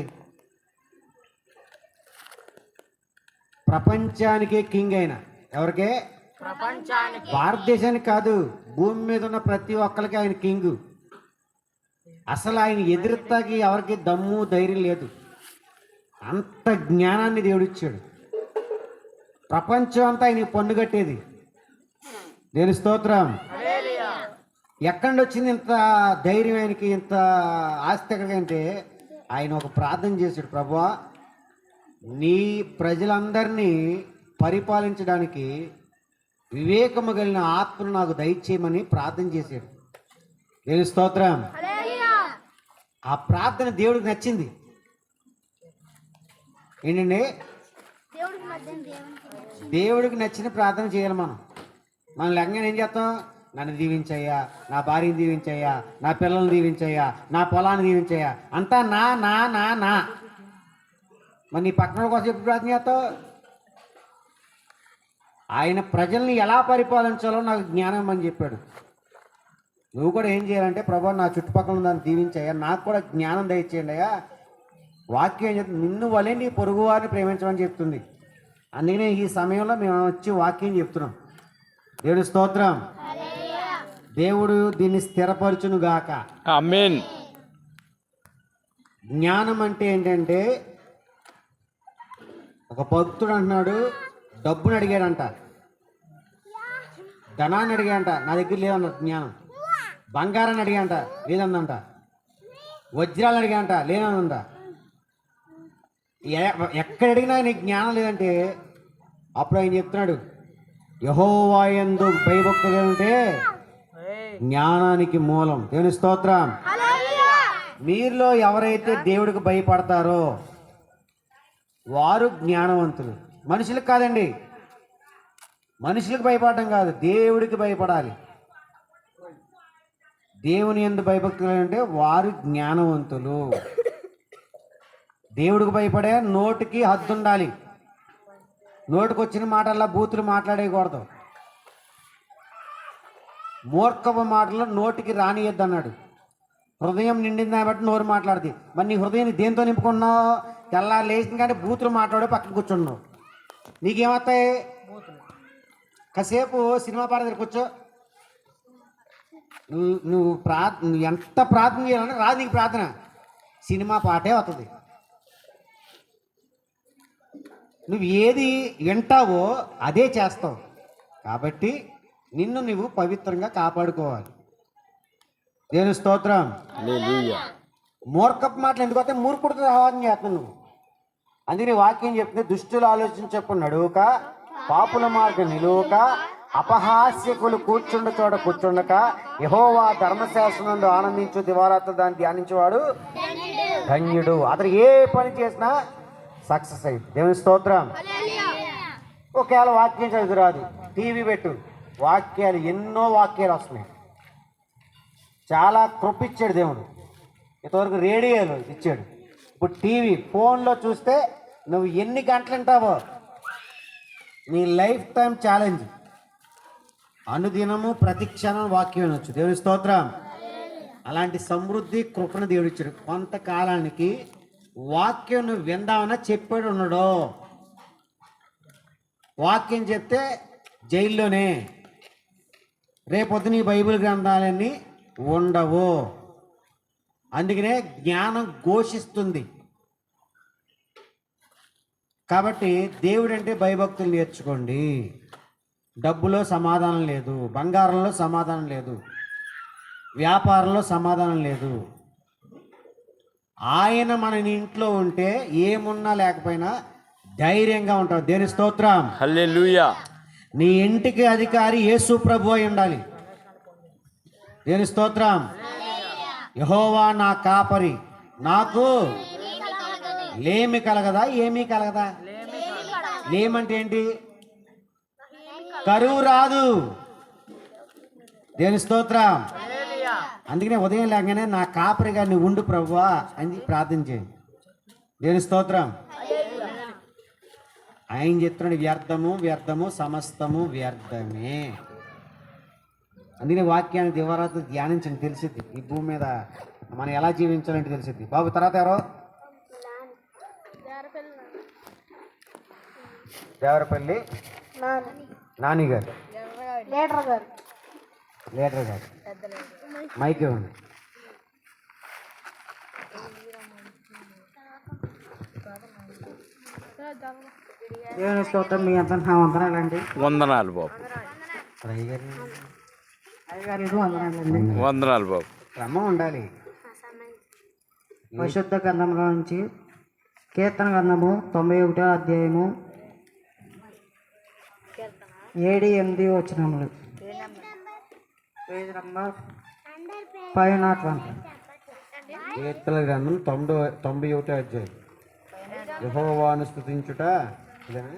ప్రపంచానికే కింగ్ అయిన, ఎవరికే? భారతదేశానికి కాదు, భూమి మీద ఉన్న ప్రతి ఒక్కరికి ఆయన కింగ్. అసలు ఆయన ఎదురుతాకి ఎవరికి దమ్ము ధైర్యం లేదు. అంత జ్ఞానాన్ని దేవుడిచ్చాడు. ప్రపంచం అంతా ఆయన పన్ను కట్టేది. దేవుని స్తోత్రం. ఎక్కడి నుంచి వచ్చింది ఇంత ధైర్యం ఆయనకి, ఇంత ఆస్తి ఎక్కడికంటే ఆయన ఒక ప్రార్థన చేశాడు, ప్రభువా నీ ప్రజలందరినీ పరిపాలించడానికి వివేకము కలిగిన ఆత్మను నాకు దయచేయమని ప్రార్థన చేశాడు. దేవుని స్తోత్రం. ఆ ప్రార్థన దేవుడికి నచ్చింది. ఏంటండి? దేవుడికి నచ్చిన ప్రార్థన చేయాలి మనం. మనం లెంగని ఏం చేస్తాం? నన్ను దీవించయ్యా, నా భార్యని దీవించయ్యా, నా పిల్లల్ని దీవించయ్యా, నా పొలాన్ని దీవించయ్యా, అంతా నా నా నా నా. మరి నీ పక్కన కోసం ఎప్పుడు ప్రార్థన చేస్తావు? ఆయన ప్రజల్ని ఎలా పరిపాలించాలో నాకు జ్ఞానం అని చెప్పాడు. నువ్వు కూడా ఏం చేయాలంటే, ప్రభా నా చుట్టుపక్కల ఉన్న దాన్ని దీవించయ్యా, నాకు కూడా జ్ఞానం దయచేయండి అయ్యా. వాక్యం చెప్తుంది, నిన్ను వలే నీ పొరుగు వారిని ప్రేమించమని చెప్తుంది. అందుకనే ఈ సమయంలో మేము వచ్చి వాక్యం చెప్తున్నాం. దేవుడి స్తోత్రం. దేవుడు దీన్ని స్థిరపరచును గాక. ఆమేన్. జ్ఞానం అంటే ఏంటంటే, ఒక భక్తుడు అంటున్నాడు, డబ్బుని అడిగాడంట, ధనాన్ని అడిగాడంట, నా దగ్గర లేదన్న జ్ఞానం. బంగారాన్ని అడిగాడంట, లేదందంట. వజ్రాలు అడిగాడంట, లేనందంట. ఎక్కడ అడిగినా నీకు జ్ఞానం లేదంటే అప్పుడు ఆయన చెప్తున్నాడు, యెహోవా యందు భయభక్తులు ఉంటే జ్ఞానానికి మూలం. దేవుని స్తోత్రం. మీరులో ఎవరైతే దేవుడికి భయపడతారో వారు జ్ఞానవంతులు. మనుషులకు కాదండి, మనుషులకు భయపడడం కాదు, దేవుడికి భయపడాలి. దేవుని యందు భయభక్తులు అంటే వారు జ్ఞానవంతులు. దేవుడికి భయపడే నోటికి హద్దు ఉండాలి. నోటికి వచ్చిన మాటల్లో బూతులు మాట్లాడేయకూడదు. మూర్ఖపు మాటలు నోటికి రానియద్దు అన్నాడు. హృదయం నిండింది కాబట్టి నోరు మాట్లాడుతుంది. మరి నీ హృదయాన్ని దేంతో నింపుకున్నావు? తెల్లారు లేచిన కానీ బూతులు మాట్లాడే పక్కన కూర్చున్నావు. నీకేమవుతాయి? కాసేపు సినిమా పాట దగ్గర కూర్చో. నువ్వు ఎంత ప్రార్థన చేయాలంటే రాదు నీకు ప్రార్థన, సినిమా పాటే అవుతుంది. నువ్వు ఏది వింటావో అదే చేస్తావు. కాబట్టి నిన్ను నువ్వు పవిత్రంగా కాపాడుకోవాలి. దేవుని స్తోత్రం. మూర్ఖపు మాటలు ఎందుకు వస్తాయి? మూర్ఖుడితో సహవాసం చేస్తున్నావు నువ్వు. అందుకని వాక్యం చెప్తే, దుష్టులు ఆలోచించప్పుడు నడువక, పాపుల మార్గం నిలువక, అపహాస్యకులు కూర్చుండ చోట కూర్చుండక, యెహోవా ధర్మశాస్త్రమందు ఆనందించు దివారాత్రులు దాన్ని ధ్యానించేవాడు ధన్యుడు. అతను ఏ పని చేసినా సక్సెస్ అయ్యి. దేవుని స్తోత్రం. ఒకవేళ వాక్యం చదువురాదు, టీవీ పెట్టు, వాక్యాలు ఎన్నో వాక్యాలు వస్తున్నాయి. చాలా కృప ఇచ్చాడు దేవుడు. ఇంతవరకు రేడియోలు ఇచ్చాడు, ఇప్పుడు టీవీ, ఫోన్లో చూస్తే నువ్వు ఎన్ని గంటలు వింటావో. నీ లైఫ్ టైం ఛాలెంజ్. అనుదినము ప్రతి క్షణం వాక్యం వినొచ్చు. దేవుని స్తోత్రం. అలాంటి సమృద్ధి కృపను దేవుడు ఇచ్చాడు. కొంతకాలానికి వాక్యం నువ్వు విందామన్నా చెప్పాడు ఉన్నాడు. వాక్యం చెప్తే జైల్లోనే, రేపొద్దు నీ బైబిల్ గ్రంథాలన్నీ ఉండవు. అందుకనే జ్ఞానం ఘోషిస్తుంది. కాబట్టి దేవుడు అంటే భయభక్తులు నేర్చుకోండి. డబ్బులో సమాధానం లేదు, బంగారంలో సమాధానం లేదు, వ్యాపారంలో సమాధానం లేదు. ఆయన మన ఇంట్లో ఉంటే ఏమున్నా లేకపోయినా ధైర్యంగా ఉంటాం. దేవుని స్తోత్రం. హల్లెలూయా. నీ ఇంటికి అధికారి యేసు ప్రభు అయి ఉండాలి. దేవుని స్తోత్రం. యెహోవా నా కాపరి, నాకు లేమి కలగదా? ఏమీ కలగదా? లేమంటే ఏంటి? కరువు రాదు. దేవుని స్తోత్రం. అందుకనే ఉదయం లేకనే నా కాపరిగా నువ్వు ఉండు ప్రభువా అని ప్రార్థన చేయండి. దేవుని స్తోత్రం. ఆయన చెప్తున్నాడు, వ్యర్థము వ్యర్థము సమస్తము వ్యర్థమే. అందుకనే వాక్యాన్ని దివారాత్రి ధ్యానించండి, తెలిసిద్ది ఈ భూమి మీద మనం ఎలా జీవించాలంటే తెలిసిద్ది. బాబు తర్వాత ఎవరో? దేవరపల్లి నాని గారు, లీడర్ గారు. మైక్ ఇవ్వండి. దేవుని స్తోత్రం. మీ అంతా నా వందనాలండి. వందనాలు బాబు. అయ్యగారు ఇది వందనాలండి. వందనాలు బాబు. క్రమం ఉండాలి. పరిశుద్ధ గ్రంథంలో నుంచి కీర్తన గ్రంథము 91వ అధ్యాయము 7-8 వచనములు. Page number 501. కీర్తన గ్రంథం 91వ అధ్యాయం. యెహోవాను స్తుతించుట. ఇదేనా?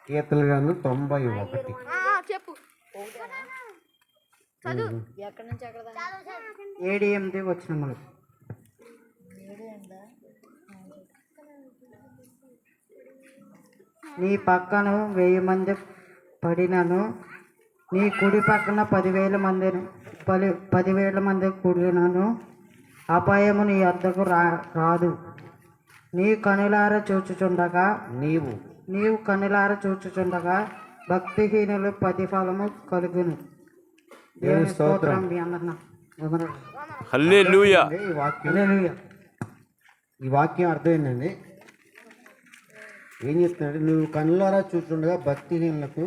కీర్తన గ్రంథం 91. 7-8 వచనములు. నీ పక్కన 1000 మంది పడినను, నీ కుడి పక్కన 10,000 మంది కూడినను అపాయము నీ వద్దకు రాదు. నీ కనులార చూచుచుండగా నీవు కనులార చూచుచుండగా భక్తిహీనులు ప్రతిఫలము కలుగును. దేవుని స్తోత్రం. మీ అందరిన హల్లెలూయా. ఈ వాక్యం అర్థమైందండి. ఏం చెప్తున్నాడు? నువ్వు కన్నులారా చూస్తుండగా భక్తిహీనులకు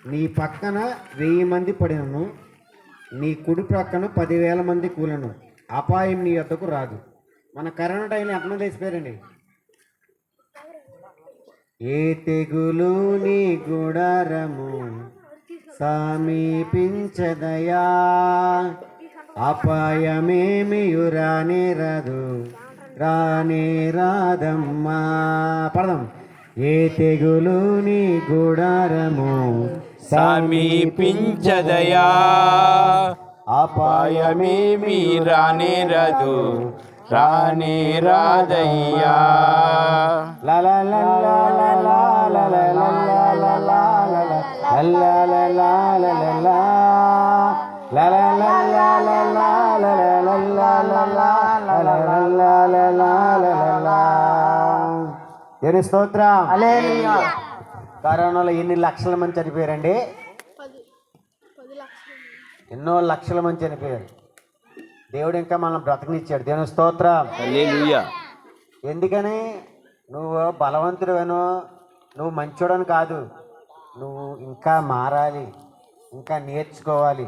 నీ పక్కన 1000 మంది పడినను, నీ కుడి ప్రక్కన 10,000 మంది కూలను, అపాయం నీ వద్దకు రాదు. మన కరోనా టైంలో ఎంతమంది వేసిపోయారండి? ఏ తెగులు నీ గుడారము సమీపించదయా, అపాయమేమియు రానే రాదమ్మా. పడదాం. ఏ తెగులు నీ గుడారము సమీపించదయా, అపాయమేమి రానే రాదయ్యా. దేవుని స్తోత్రం. కరోనాలో ఎన్ని లక్షల మంది చనిపోయారండి? ఎన్నో లక్షల మంది చనిపోయారు. దేవుడు ఇంకా మనం బ్రతకనిచ్చాడు. దేవుని స్తోత్రం. హల్లెలూయా. ఎందుకని? నువ్వు బలవంతుడను, నువ్వు మంచోడని కాదు. నువ్వు ఇంకా మారాలి, ఇంకా నేర్చుకోవాలి,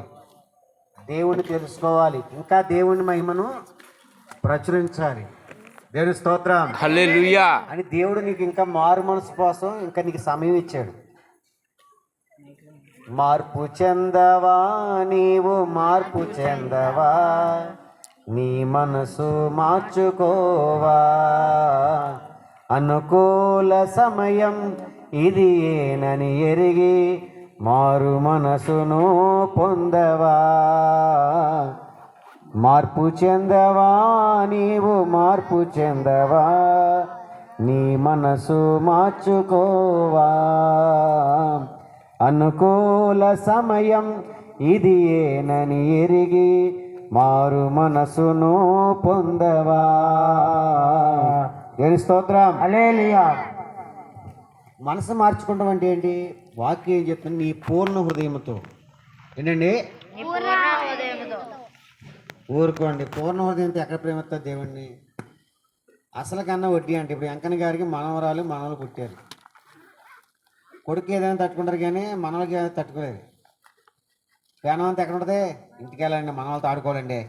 దేవుణ్ణి తెలుసుకోవాలి, ఇంకా దేవుని మహిమను ప్రచురించాలి. దేవుని స్తోత్రం. హల్లెలూయా. అని దేవుడు నీకు ఇంకా మారు మనసు కోసం ఇంకా నీకు సమయం ఇచ్చాడు. మార్పు చెందవా, నీవు మార్పు చెందవా, నీ మనసు మార్చుకోవా. అనుకూల సమయం ఇది ఏనని ఎరిగి మారు మనసును పొందవా. మార్పు చెందవా, నీవు మార్పు చెందవా, నీ మనసు మార్చుకోవా. అనుకూల సమయం ఇది ఏనని ఎరిగి మారు మనసును పొందవా. దేవుని స్తోత్రం. హల్లెలూయా. మనసు మార్చుకోవడం అంటే ఏంటి? వాక్యం ఏం చెప్తుంది? నీ పూర్ణ హృదయంతో. ఏంటండి? ఊరుకోండి. పూర్ణ హృదయంతో ఎక్కడ ప్రేమిస్తారు దేవుణ్ణి? అసలు కన్నా వడ్డీ అంటే ఇప్పుడు వెంకన్న గారికి మనవరాలు మనవలు పుట్టారు. కొడుకు ఏదైనా తట్టుకుంటారు కానీ మనవలకి ఏదైనా తట్టుకోలేదు. పేనం అంతా ఎక్కడ ఉంటుంది? ఇంటికి వెళ్ళండి, మనవలతో ఆడుకోవాలండి.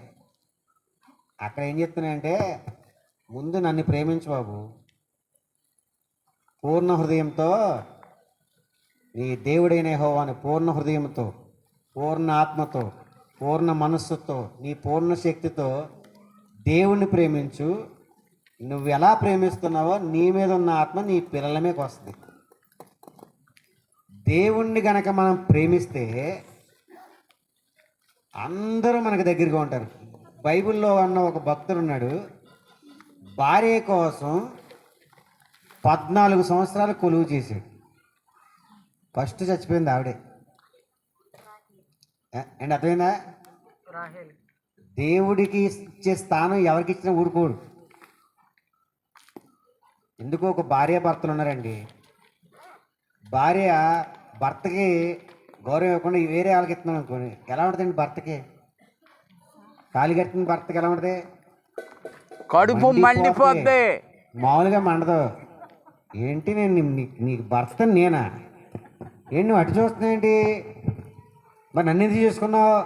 అక్కడ ఏం చెప్తున్నాయంటే, ముందు నన్ను ప్రేమించు బాబు, పూర్ణ హృదయంతో, నీ దేవుడైన యెహోవాని పూర్ణ హృదయంతో, పూర్ణ ఆత్మతో, పూర్ణ మనస్సుతో, నీ పూర్ణ శక్తితో దేవుణ్ణి ప్రేమించు. నువ్వు ఎలా ప్రేమిస్తున్నావో నీ మీద ఉన్న ఆత్మ నీ పిల్లల మీదకి వస్తుంది. దేవుణ్ణి గనక మనం ప్రేమిస్తే అందరూ మనకు దగ్గరగా ఉంటారు. బైబిల్లో ఉన్న ఒక భక్తుడు ఉన్నాడు, భార్య కోసం 14 సంవత్సరాలు కొలువు చేశాడు. ఫస్ట్ చచ్చిపోయింది ఆవిడే. అండ్ అర్థమైందా? దేవుడికి ఇచ్చే స్థానం ఎవరికి ఇచ్చినా ఊరుకోడు. ఎందుకు? ఒక భార్య భర్తలు ఉన్నారండి. భార్య భర్తకి గౌరవం ఇవ్వకుండా వేరే వాళ్ళకి ఇస్తున్నాం అనుకోండి, ఎలా ఉంటుందండి? భర్తకి కాలి కట్టిన భర్తకి ఎలా ఉంటుంది? కడుపు మండిపోద్ది. మామూలుగా మండదు. ఏంటి నేను నీకు భర్త నేనా? ఏంటి నువ్వు అటు చూస్తున్నావేంటి? మరి నన్ను ఎందుకు చేసుకున్నావు?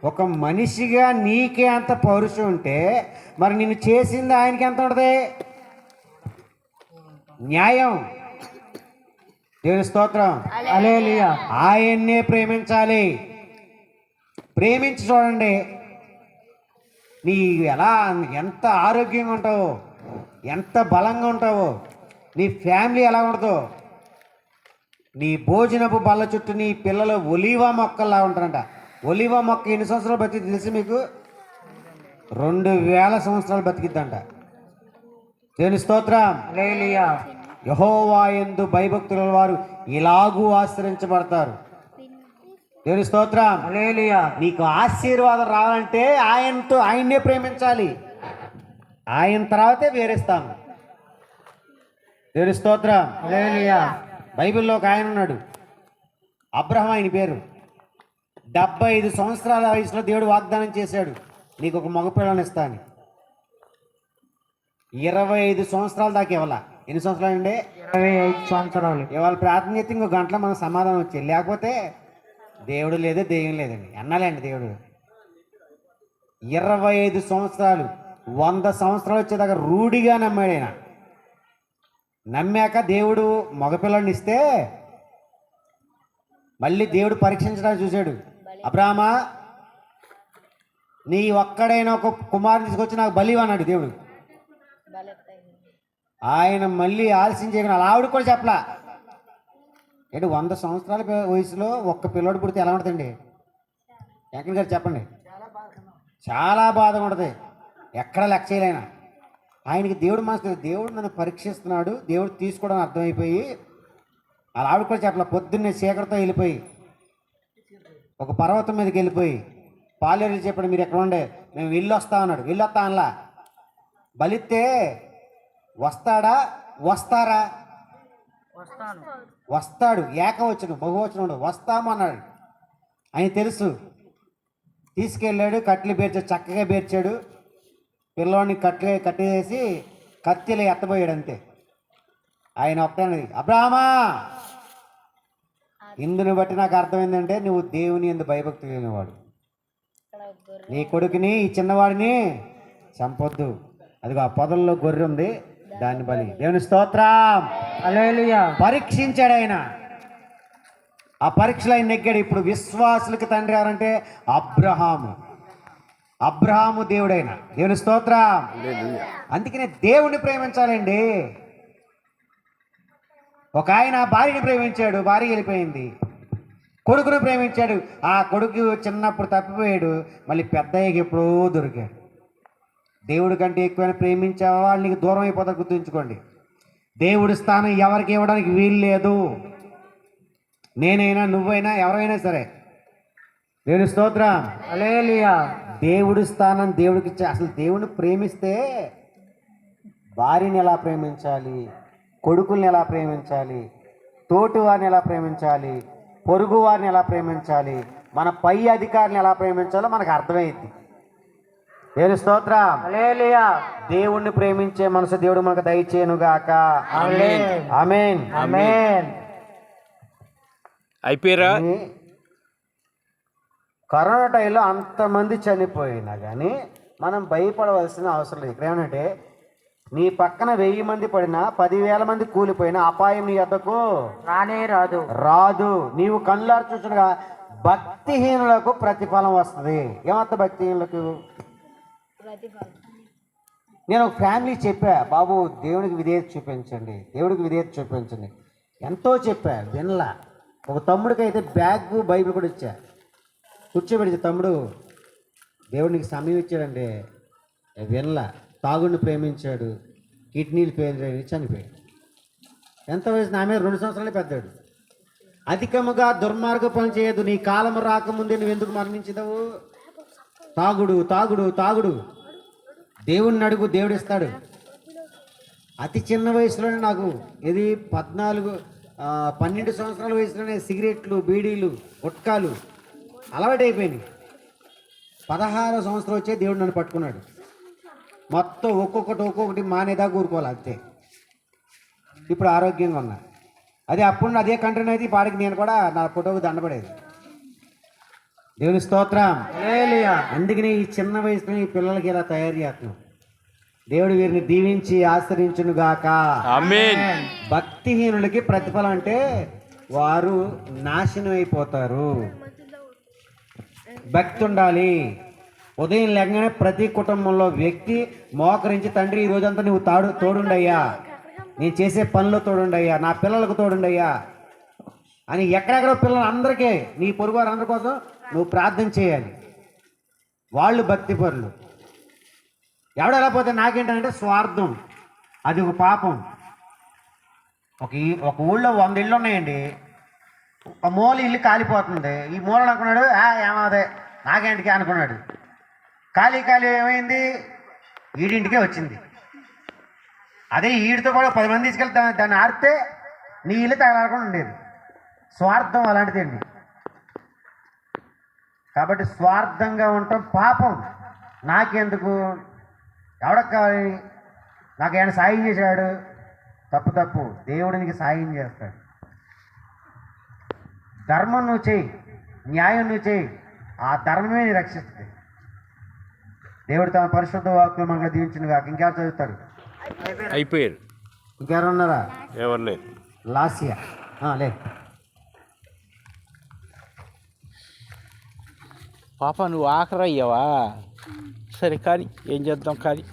ఒక మనిషిగా నీకే అంత పౌరుషం ఉంటే మరి నిన్ను చేసింది ఆయనకి ఎంత ఉంటుంది? న్యాయం. దేవుని స్తోత్రం. హల్లెలూయా. ఆయన్నే ప్రేమించాలి. ప్రేమించి చూడండి, నీ ఎలా ఎంత ఆరోగ్యంగా ఉంటావో, ఎంత బలంగా ఉంటావో, నీ ఫ్యామిలీ ఎలా ఉంటుందో. నీ భోజనపు బల్ల చుట్టూ నీ పిల్లలు ఒలీవా మొక్కల్లా ఉంటారంట. ఒలీవా మొక్క ఎన్ని సంవత్సరాలు బతికి తెలిసి మీకు? 2000 సంవత్సరాలు బతికిద్దంట. దేవుని స్తోత్రం. హల్లెలూయా. యెహోవా యందు భయభక్తుల వారు ఇలాగూ ఆశ్రయించబడతారు. దేవుని స్తోత్రం. హల్లెలూయా. నీకు ఆశీర్వాదం రావాలంటే ఆయన్నే ప్రేమించాలి. ఆయన తర్వాతే వేరేస్తాము. దేవుని స్తోత్రం. హల్లెలూయా. బైబిల్లో ఒక ఆయన ఉన్నాడు, అబ్రహాం ఆయన పేరు. 75 సంవత్సరాల వయసులో దేవుడు వాగ్దానం చేశాడు, నీకు ఒక మగపిల్లని ఇస్తా అని. 25 సంవత్సరాల దాకా ఇవ్వాల. ఎన్ని సంవత్సరాలు అండి? 25 సంవత్సరాలు. ఇవాళ ప్రార్థన చేస్తే ఇంకో గంటలో మనకు సమాధానం వచ్చేది. లేకపోతే దేవుడు లేదు, దెయ్యం లేదండి అన్నాలేండి. దేవుడు 25 సంవత్సరాలు, 100 సంవత్సరాలు వచ్చేదాకా రూఢిగా నమ్మాడు ఆయన. నమ్మాక దేవుడు మగపిల్లని ఇస్తే మళ్ళీ దేవుడు పరీక్షించడానికి చూశాడు. అబ్రామా, నీ ఒక్కడైనా ఒక కుమారుని తీసుకొచ్చి నాకు బలి అన్నాడు దేవుడు. ఆయన మళ్ళీ ఆలస్యం చేయకుండా అలా ఆవిడ కూడా చెప్పలా. ఏంటి 100 సంవత్సరాల వయసులో ఒక్క పిల్లోడు పుడితే ఎలా ఉంటుందండి? వెంకన్న గారు చెప్పండి. చాలా బాధగా ఉంటుంది, ఎక్కడ లెక్క చేయలేనా. ఆయనకి దేవుడు మనసు, దేవుడు నన్ను పరీక్షిస్తున్నాడు, దేవుడు తీసుకోవడం అర్థమైపోయి అలా ఆవిడ కూడా చెప్పలా. పొద్దున్నే చీకటితో వెళ్ళిపోయి ఒక పర్వతం మీదకి వెళ్ళిపోయి పాలేరు చెప్పాడు, మీరు ఎక్కడ ఉండే? మేము వెళ్ళి వస్తా అన్నాడు. వెళ్ళి వస్తా అనలా. బలిస్తే వస్తాడా వస్తారా? వస్తాడు. ఏకవచనం, బహువచనం ఉండదు. వస్తాము అన్నాడు. ఆయన తెలుసు. తీసుకెళ్ళాడు, కట్టెలు పేర్చాడు, చక్కగా పేర్చాడు. పిల్లోడిని కట్టేసి కత్తిలో ఎత్తబోయాడు అంతే. ఆయన ఒక్కనే, అబ్రాహ్మా, ఇందుని బట్టి నాకు అర్థమైందంటే నువ్వు దేవుని యందు భయభక్తి లేనివాడు. నీ కొడుకుని, ఈ చిన్నవాడిని చంపొద్దు. అదిగో ఆ పొదల్లో గొర్రె ఉంది, దాన్ని బలి. దేవుని స్తోత్రం. హల్లెలూయా. పరీక్షించాడు ఆయన. ఆ పరీక్షలో ఆయన నెగ్గాడు. ఇప్పుడు విశ్వాసులకు తండ్రి ఎవరంటే అబ్రహాము. అబ్రహాము దేవుడైన దేవుని స్తోత్రం. అందుకనే దేవుణ్ణి ప్రేమించాలండి. ఒక ఆయన భార్యని ప్రేమించాడు, భార్య వెళ్ళిపోయింది. కొడుకును ప్రేమించాడు, ఆ కొడుకు చిన్నప్పుడు తప్పిపోయాడు, మళ్ళీ పెద్ద అయ్యాక ఎప్పుడో దొరికాడు. దేవుడి కంటే ఎక్కువైనా ప్రేమించే వాళ్ళు నీకు దూరం అయిపోతారు, గుర్తుంచుకోండి. దేవుడి స్థానం ఎవరికి ఇవ్వడానికి వీలు లేదు. నేనైనా నువ్వైనా ఎవరైనా సరే. దేవుని స్తోత్రం. హల్లెలూయా. దేవుడి స్థానం దేవుడికి అసలు దేవుడిని ప్రేమిస్తే భార్యని ఎలా ప్రేమించాలి, కొడుకుల్ని ఎలా ప్రేమించాలి, తోటి వారిని ఎలా ప్రేమించాలి, పొరుగు వారిని ఎలా ప్రేమించాలి, మన పై అధికారిని ఎలా ప్రేమించాలో మనకు అర్థమైంది. దేవుని స్తోత్రం. హల్లెలూయా. దేవుణ్ణి ప్రేమించే మనసు దేవుడు మనకు దయచేయనుగాక. ఆమేన్. ఆమేన్. ఆమేన్. అయిపోయారా? కరోనా టైంలో అంతమంది చనిపోయినా కానీ మనం భయపడవలసిన అవసరం లేదు. ఇక్కడ ఏమంటే నీ పక్కన 1000 మంది పడినా 10,000 మంది కూలిపోయినా అపాయం నీ వద్దకు రానే రాదు. రాదు. నీవు కళ్ళారు చూసినగా భక్తిహీనులకు ప్రతిఫలం వస్తుంది. ఏమంత భక్తిహీనులకు? నేను ఒక ఫ్యామిలీ చెప్పా, బాబు దేవుడికి విధేయత చూపించండి, దేవుడికి విధేయత చూపించండి, ఎంతో చెప్పా, వినలా. ఒక తమ్ముడికి అయితే బ్యాగ్ బైబిల్ కూడా ఇచ్చా, కూర్చోబెడితే తమ్ముడు దేవుడికి సమయం ఇచ్చాడండి, వినలా. తాగుడిని ప్రేమించాడు, కిడ్నీలు ఫెయిల్ అయ్యి చనిపోయాడు. ఎంత వయసు? నా మీద 2 సంవత్సరాలే పెద్దాడు. అధికముగా దుర్మార్గ పని చేయదు, నీ కాలం రాకముందే నువ్వు ఎందుకు మరణించదవు? తాగుడు తాగుడు తాగుడు. దేవుణ్ణి అడుగు, దేవుడు ఇస్తాడు. అతి చిన్న వయసులోనే నాకు ఇది 12 సంవత్సరాల వయసులోనే సిగరెట్లు, బీడీలు, గుట్కాలు అలవాటైపోయినాయి. 16వ సంవత్సరం వచ్చే దేవుడు నన్ను పట్టుకున్నాడు. మొత్తం ఒక్కొక్కటి మానేదా కూరుకోవాలి అంతే. ఇప్పుడు ఆరోగ్యంగా ఉన్నా. అదే అప్పుడు అదే కంటిన్యూ అయితే పాడికి నేను కూడా నా ఫోటోకి దండపడేది. దేవుని స్తోత్రం. హల్లెలూయా. అందుకని ఈ చిన్న వయసులో ఈ పిల్లలకి ఇలా తయారు చేస్తున్నాం. దేవుడు వీరిని దీవించి ఆశ్రయించునుగాక. ఆమేన్. భక్తిహీనులకి ప్రతిఫలం అంటే వారు నాశనం అయిపోతారు. భక్తి ఉండాలి. ఉదయం లేకగానే ప్రతి కుటుంబంలో వ్యక్తి మోకరించి, తండ్రి ఈ రోజంతా నువ్వు తోడుండయ్యా, నేను చేసే పనిలో తోడుండయ్యా, నా పిల్లలకు తోడుండయ్యా అని ఎక్కడెక్కడో పిల్లలు అందరికీ, నీ పొరుగు వారందరి కోసం నువ్వు ప్రార్థన చేయాలి. వాళ్ళు భక్తి పరులు. ఎవడు ఎలా పోతే నాకేంటంటే స్వార్థం, అది ఒక పాపం. ఒక ఊళ్ళో 100 ఇళ్ళు ఉన్నాయండి, ఒక మూల ఇల్లు కాలిపోతుంది. ఈ మూల అనుకున్నాడు ఏమదే నాకేంటికి అనుకున్నాడు. ఖాళీ ఏమైంది? ఈడింటికే వచ్చింది. అదే ఈడితో కూడా 10 మంది తీసుకెళ్తే దాన్ని ఆడితే నీ ఇల్లు తగలకుండా ఉండేది. స్వార్థం అలాంటిదండి. కాబట్టి స్వార్థంగా ఉండటం పాపం. నాకెందుకు, ఎవడకు కావాలి, నాకు ఏమైనా సాయం చేశాడు, తప్పు. దేవుడు నీకు సాయం చేస్తాడు. ధర్మం నువ్వు చేయి, న్యాయం నువ్వు చేయి, ఆ ధర్మమే నీ రక్షిస్తుంది. దేవుడు తన పరిశుద్ధ వాక్కులు మనల్ని దీవించిన కాక. ఇంకెవరు చదువుతారు? అయిపోయారు. ఇంకెవరు ఉన్నారా? ఎవరు లేదు. లాస్యా లే. పాప నువ్వు ఆఖరి అయ్యావా? సరే కానీ ఏం చేద్దాం కానీ.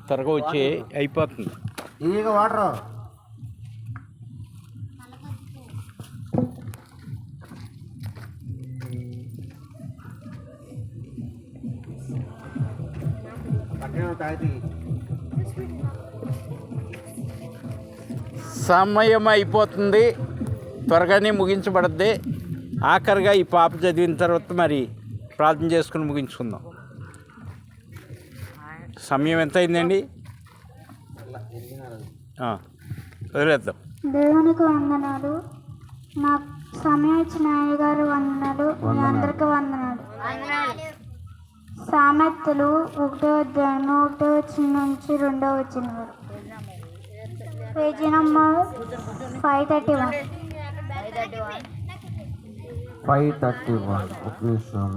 త్వరగా వచ్చి అయిపోతుంది. ఇదిగో వాటరు. సమయం అయిపోతుంది, త్వరగానే ముగించబడద్ది. ఆఖరిగా ఈ పాప చదివిన తర్వాత మరి ప్రార్థన చేసుకుని ముగించుకుందాం. సమయం ఎంత అయిందండి? వదిలేద్దాం. దేవునికి వందనాలు. నాకు సమయం ఇచ్చిన అయ్యగారు వందనాలు. మీ అందరికీ వందనాలు. సామెతలు 1వ అధ్యాయం 1వ వచనం నుంచి 2వ వచనం వరకు. Page number 531. 531. ఒక నిమిషం.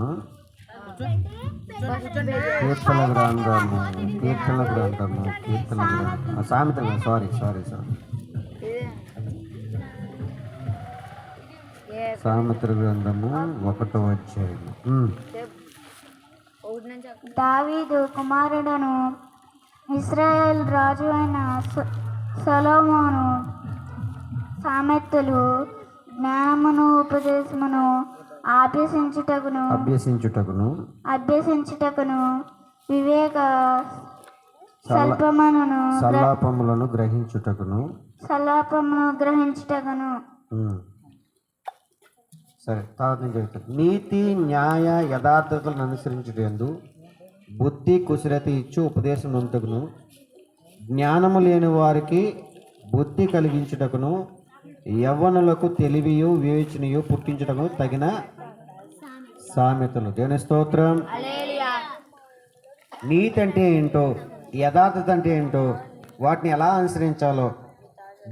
కీర్తన గ్రంథము సామెత సారీ సామెతల గ్రంథము 1వ అధ్యాయము. దావీదు కుమారుడను ఇశ్రాయేల్ రాజు అయిన సొలొమోను సామెతలు జ్ఞానమును ఉపదేశమును అభ్యసించుటకును వివేక సల్లాపములను గ్రహించుటకును. సరే, తర్వాత నేను చెప్తాను. నీతి న్యాయ యథార్థతలను అనుసరించుటందు బుద్ధి కుశలత ఇచ్చు ఉపదేశం నంతకును జ్ఞానము లేని వారికి బుద్ధి కలిగించుటకును యవ్వనులకు తెలివియు వివేచనయు పుట్టించుటకు తగిన సామెతలు. దేవుని స్తోత్రం. నీతి అంటే ఏంటో, యథార్థత అంటే ఏంటో, వాటిని ఎలా అనుసరించాలో,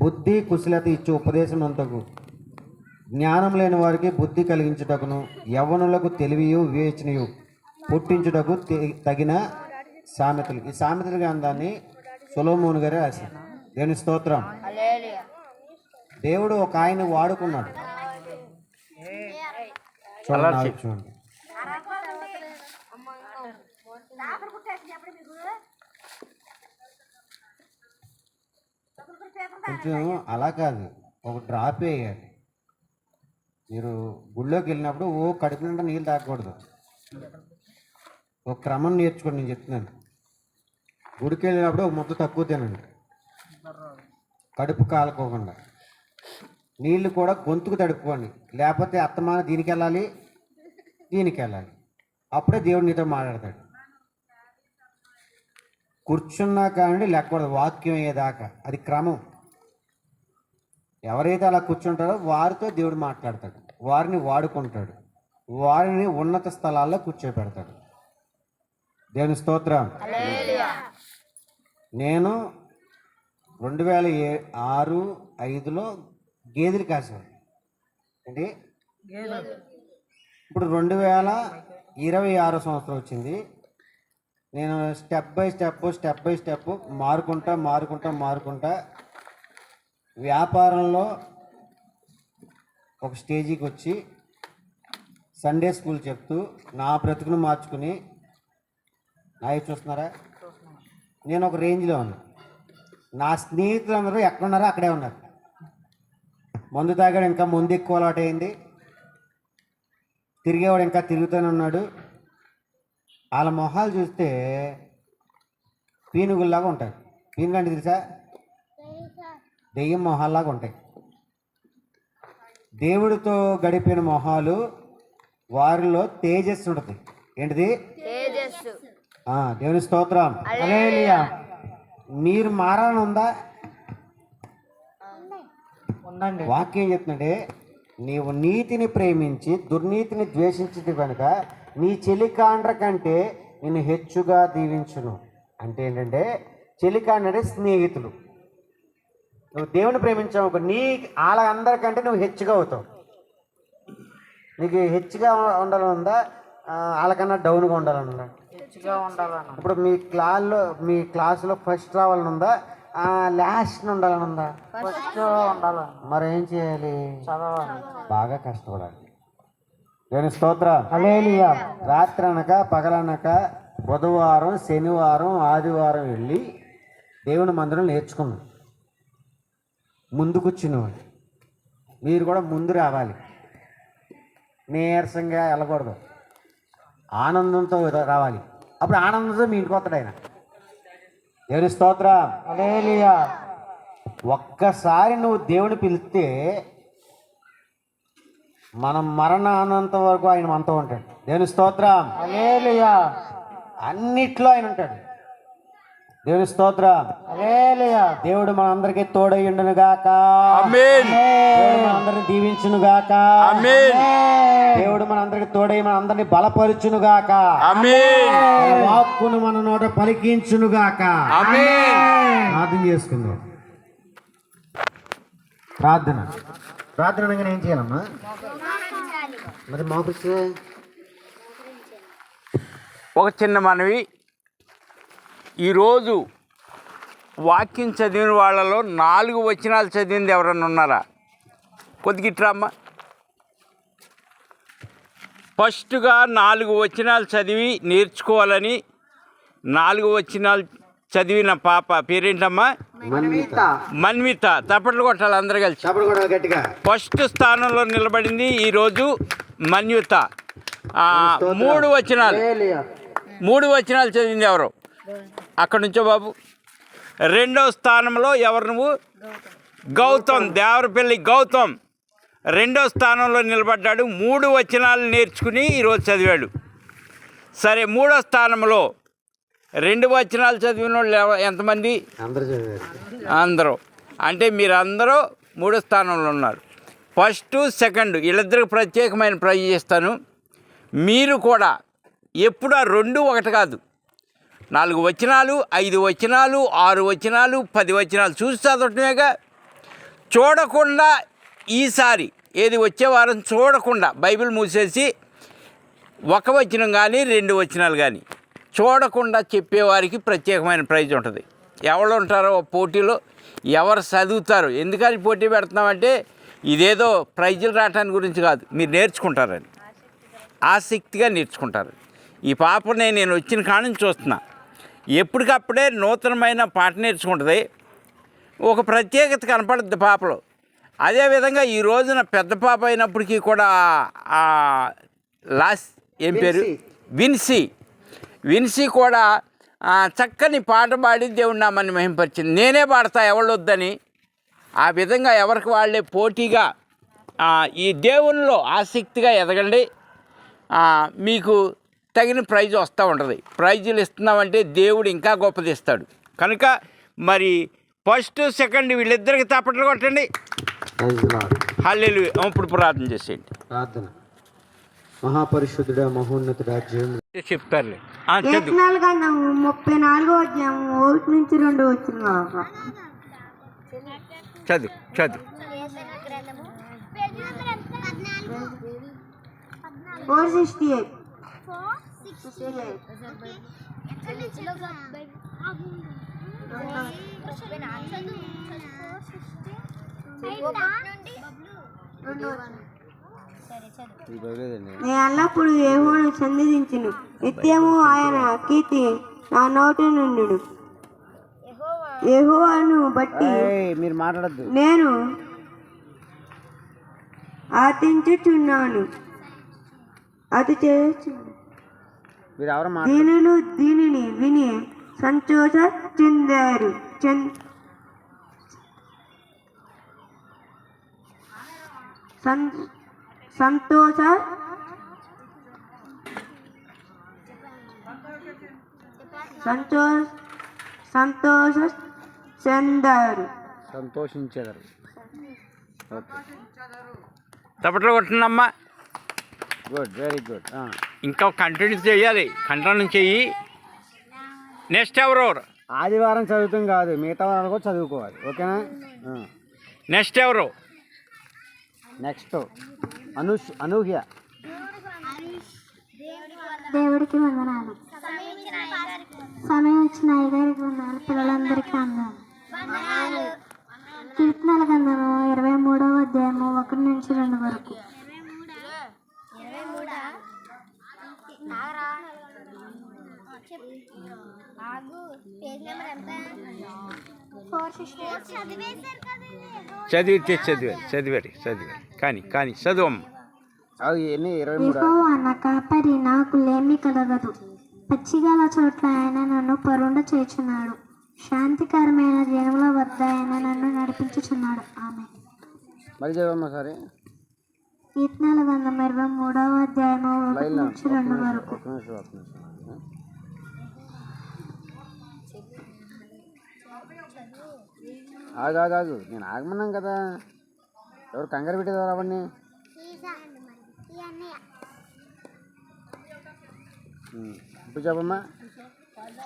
బుద్ధి కుశలత ఇచ్చు ఉపదేశం అంతకు జ్ఞానం లేని వారికి బుద్ధి కలిగించుటకును యవ్వనులకు తెలివియు వివేచనయు పుట్టించుటకు తగిన సామెతలు. ఈ సామెతల గ్రంథాన్ని సొలొమోను గారే రాశారు. దేవుని స్తోత్రం. దేవుడు ఒక ఆయన వాడుకున్నాడు. చూడండి, కొంచెం అలా కాదు, ఒక డ్రాప్ వేయాలి. మీరు గుళ్ళోకి వెళ్ళినప్పుడు కడుపు నిండా నీళ్ళు తాగకూడదు. ఒక క్రమం నేర్చుకోండి. నేను చెప్తున్నాను, గుడికి వెళ్ళినప్పుడు ఒక ముద్ద తక్కువ తినండి, కడుపు కాలుకోకుండా. నీళ్ళు కూడా గొంతుకు తడుపుకోండి, లేకపోతే అత్తమాన దీనికి వెళ్ళాలి, అప్పుడే దేవుడు నీతో మాట్లాడతాడు. కూర్చున్నా కానీ లేకూడదు వాక్యం అయ్యేదాకా, అది క్రమం. ఎవరైతే అలా కూర్చుంటారో వారితో దేవుడు మాట్లాడతాడు, వారిని వాడుకుంటాడు, వారిని ఉన్నత స్థలాల్లో కూర్చోబెడతాడు. దేవుని స్తోత్రం. నేను 2006-05లో గేదెలు కాసాను. ఏంటి, ఇప్పుడు 2026 సంవత్సరం వచ్చింది. నేను స్టెప్ బై స్టెప్ మారుకుంటా వ్యాపారంలో ఒక స్టేజీకి వచ్చి సండే స్కూల్ చెప్తూ నా బ్రతుకును మార్చుకుని, చూస్తున్నారా, నేను ఒక రేంజ్లో ఉన్నా. నా స్నేహితులందరూ ఎక్కడున్నారో అక్కడే ఉన్నారు. మందు తాగాడు ఇంకా ముందు ఎక్కువ అలవాటు అయింది, తిరిగేవాడు ఇంకా తిరుగుతూనే ఉన్నాడు. వాళ్ళ మొహాలు చూస్తే పీనుగుల్లాగా ఉంటాయి. పీనుగు అంటే తెలుసా, దెయ్యం మొహాల్లాగా ఉంటాయి. దేవుడితో గడిపిన మొహాలు, వారిలో తేజస్సు ఉంటుంది. ఏంటిది, దేవుని స్తోత్రం. హల్లెలూయా. మీరు మారాలని ఉందా? ఉందండి. వాక్యం చెప్తుంటే, నీవు నీతిని ప్రేమించి దుర్నీతిని ద్వేషించింది కనుక నీ చెలికాండ్ర కంటే నిన్ను హెచ్చుగా దీవించును. అంటే ఏంటంటే, చెలికాండ్ర అంటే స్నేహితులు. నువ్వు దేవుని ప్రేమించావు, వాళ్ళందరికంటే నువ్వు హెచ్చుగా అవుతావు. నీకు హెచ్చుగా ఉండాలని ఉందా, వాళ్ళకన్నా డౌన్గా ఉండాలని ఉందా? హెచ్చుగా ఉండాలని. ఇప్పుడు మీ క్లాసులో ఫస్ట్ రావాలని ఉందా, లాస్ట్ ఉండాలని ఉందా? ఫస్ట్ ఉండాలని. మరి ఏం చేయాలి? చదవాలి, బాగా కష్టపడాలి. దేవుని స్తోత్రం. హల్లెలూయా. రాత్రి అనక పగలనక బుధవారం, శనివారం, ఆదివారం వెళ్ళి దేవుని మందిరం నేర్చుకున్నాం. ముందు కూర్చునేవాడు. మీరు కూడా ముందు రావాలి, నీరసంగా వెళ్ళకూడదు, ఆనందంతో రావాలి. అప్పుడు ఆనందంతో మీ ఇంటికి వస్తాడు ఆయన. దేవుని స్తోత్రం. హల్లెలూయా. ఒక్కసారి నువ్వు దేవుని పిలిస్తే మనం మరణానంత వరకు ఆయన మనతో ఉంటాడు. దేవుని స్తోత్రం. హల్లెలూయా. అన్నిట్లో ఆయన ఉంటాడు. దేవుని స్తోత్రం. హల్లెలూయా. దేవుడు మనందరికీ తోడయ్యుండును గాక. ఆమేన్. దేవుడు మనందరిని దీవించును గాక. ఆమేన్. దేవుడు మనందరికీ తోడై మనందరిని బలపరుచును గాక. ఆమేన్. వాక్కును మన నోట పలికించును గాక. ఆమేన్. ప్రార్థన చేసుకుందాం. ప్రార్థన అనగానే ఏం చేయాలమ్మా? మరి మోకరిస్తే ఒక చిన్న మనవి, ఈరోజు వాక్యం చదివిన వాళ్ళలో 4 వచనాలు చదివింది ఎవరన్నా ఉన్నారా? కొద్దిగా ఇట్రామ్మా. ఫస్ట్గా 4 వచనాలు చదివి నేర్చుకోవాలని 4 వచనాలు చదివిన పాప పేరేంటమ్మా? మన్విత. తప్పట్లు కొట్టాలి అందరు కలిసి. గట్టిగా. ఫస్ట్ స్థానంలో నిలబడింది ఈరోజు మన్విత. 3 వచనాలు చదివింది ఎవరు? అక్కడి నుంచో బాబు. 2వ స్థానంలో ఎవరు నువ్వు? గౌతమ్, దేవరపల్లి గౌతమ్ 2వ స్థానంలో నిలబడ్డాడు. 3 వచనాలు నేర్చుకుని ఈరోజు చదివాడు. సరే, 3వ స్థానంలో 2 వచనాలు చదివిన వాళ్ళు ఎంతమంది? అందరూ. అంటే మీరందరూ 3వ స్థానంలో ఉన్నారు. ఫస్ట్, సెకండ్ వీళ్ళిద్దరికి ప్రత్యేకమైన ప్రైజ్ ఇస్తాను. మీరు కూడా ఎప్పుడు ఆ 2 1 కాదు, 4 వచనాలు, 5 వచనాలు, 6 వచనాలు, 10 వచనాలు చూసి చదవటమేగా. చూడకుండా ఈసారి ఏది వచ్చే వారం చూడకుండా బైబిల్ మూసేసి 1 వచనం కానీ 2 వచనాలు కానీ చూడకుండా చెప్పేవారికి ప్రత్యేకమైన ప్రైజ్ ఉంటుంది. ఎవరు ఉంటారో పోటీలో ఎవరు చదువుతారు. ఎందుకని పోటీ పెడుతున్నామంటే ఇదేదో ప్రైజులు రావటానికి గురించి కాదు, మీరు నేర్చుకుంటారని, ఆసక్తిగా నేర్చుకుంటారు. ఈ పాపని నేను వచ్చిన కాడ నుంచి చూస్తున్నా, ఎప్పటికప్పుడే నూతనమైన పాట నేర్చుకుంటుంది. ఒక ప్రత్యేకత కనపడుద్ది పాపలో. అదేవిధంగా ఈ రోజున పెద్ద పాప అయినప్పటికీ కూడా ఏం పేరు? విన్సీ కూడా చక్కని పాట పాడి దేవుడు నామని మహింపరిచింది. నేనే పాడతా ఎవరు వద్దని. ఆ విధంగా ఎవరికి వాళ్ళే పోటీగా ఈ దేవునిలో ఆసక్తిగా ఎదగండి. మీకు తగిన ప్రైజ్ వస్తూ ఉంటుంది. ప్రైజులు ఇస్తున్నామంటే దేవుడు ఇంకా గొప్పది ఇస్తాడు. కనుక మరి ఫస్ట్, సెకండ్ వీళ్ళిద్దరికి తప్పట్లు కొట్టండి. హల్లెలూయా. ఇప్పుడు ప్రార్థన చేసేయండి. ప్రార్థన. మహాపరిశుద్ధుడా, మహోన్నతుడా, చెప్తారులే. 34 అధ్యాయం 1 నుంచి 2 వచ్చిన చదువు. 468. నేను అల్లప్పుడు యెహోవాను సన్నిధించును, నిత్యము ఆయన కీర్తి నా నోటి నుండును. యెహోవాను బట్టి మీరు మాట్లాడద్దు. నేను ఆతించుచున్నాను. అది దీనులు దీనిని విని సంతోష చెందారు. సంతోష చెందారు. సంతోషించారు. తప్పట్లో కొట్టినమ్మా. Good, very good. ఇంకా కంటిన్యూ చేయాలి. కంటిన్యూ చెయ్యి. నెక్స్ట్ ఎవరు? ఆదివారం చదువుతాం కాదు, మిగతా వారాలు కూడా చదువుకోవాలి. ఓకేనా? నెక్స్ట్ ఎవరు? నెక్స్ట్ అనూహ్య. దేవుడికి వందనాలు. సమయం ఇచ్చిన అయ్యగారికి వందనాలు. పిల్లలందరికీ వందనాలు. కీర్తనల గ్రంథము 23వ అధ్యాయము 1 నుంచి 2 వరకు. చదివారు కానీ చదువమ్మ. యెహోవా నా కాపరి, నాకు లేమి కలగదు. పచ్చిగల చోట్ల ఆయన నన్ను పరుండ చేర్చున్నాడు. శాంతికరమైన జనముల వద్ద ఆయన నన్ను నడిపించుచున్నాడు. ఆమె కీర్తనల గ్రంథం 23వ అధ్యాయము 1 నుంచి 2 వరకు. ఆగాగాగు, నేను ఆగమన్నాం కదా. ఎవరు కంగారు పెట్టేదారు అవన్నీ? ఇప్పుడు చెప్పమ్మా.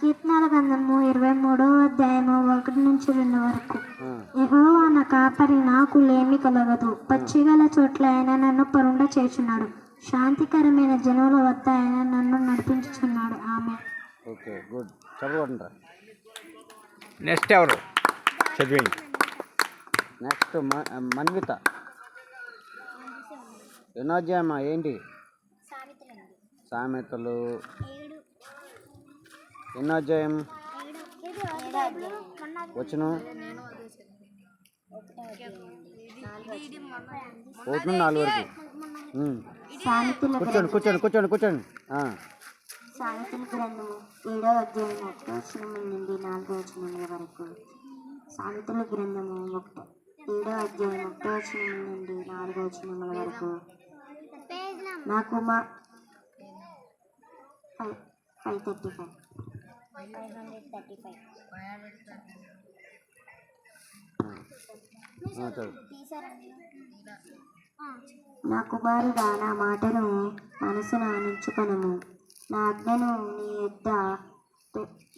కీర్తనల గ్రంథము 23వ అధ్యాయము 1 నుంచి 2 వరకు. యెహోవా నా కాపరి, నాకు లేమి కలగదు. పచ్చిగల చోట్ల ఆయన నన్ను పరుండ చేర్చున్నాడు. శాంతికరమైన జనముల వద్ద ఆయన నన్ను నడిపించుచున్నాడు. ఆమె ఓకే, గుడ్. చదవండి. నెక్స్ట్ ఎవరు చదివేయండి. నెక్స్ట్ మన్విత. ఎన్నో అధ్యాయమా? ఏంటి? సామెతలు. ఎన్నో అధ్యాయం? వచ్చును 1-4 వరకు. కూర్చోండి. సామెతల గ్రంథము 7వ అధ్యాయం 1వ వచనం నుండి 4వ వచనం వరకు. సామెతల గ్రంథము 7వ అధ్యాయం 1వ వచనం నుండి 4వ వచనం వరకు. నా కుమార్ 535. నా కుమారుడా, నా మాటను మనసున ఉంచుకొనుము, నా ఆజ్ఞను నీ యొద్ద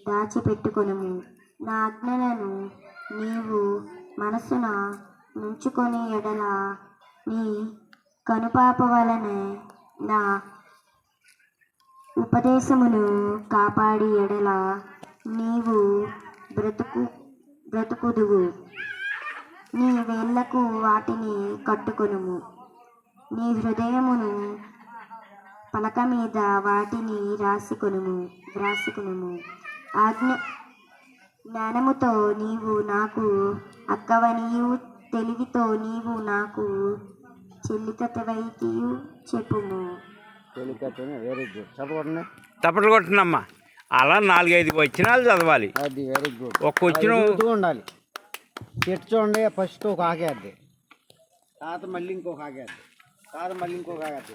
దాచిపెట్టుకొనుము. నా ఆజ్ఞలను నీవు మనసున నుంచుకొని ఎడల నీ కనుపాప వలనే నా ఉపదేశమును కాపాడి ఎడల నీవు బ్రతుకుదువు. నీ వేళ్లకు వాటిని కట్టుకొనుము, నీ హృదయమును పలక మీద వాటిని వ్రాసుకొనుము. జ్ఞానముతో నీవు నాకు అక్కవనియు, తెలివితో నీవు నాకు చెల్లికత్తవైతియు చెప్పుము. Very good. చదవండి. తప్పట్లు కొట్టినమ్మా. అలా 4-5 వచనాలు చదవాలి. అది వెరీ గుడ్. ఒక వచ్చిన ఉండాలి. చెట్టు చూడండి, ఫస్ట్ ఒక ఆగేద్ది, తర్వాత మళ్ళీ ఇంకొక ఆగేద్ది, తర్వాత మళ్ళీ ఇంకొక ఆగేద్ది.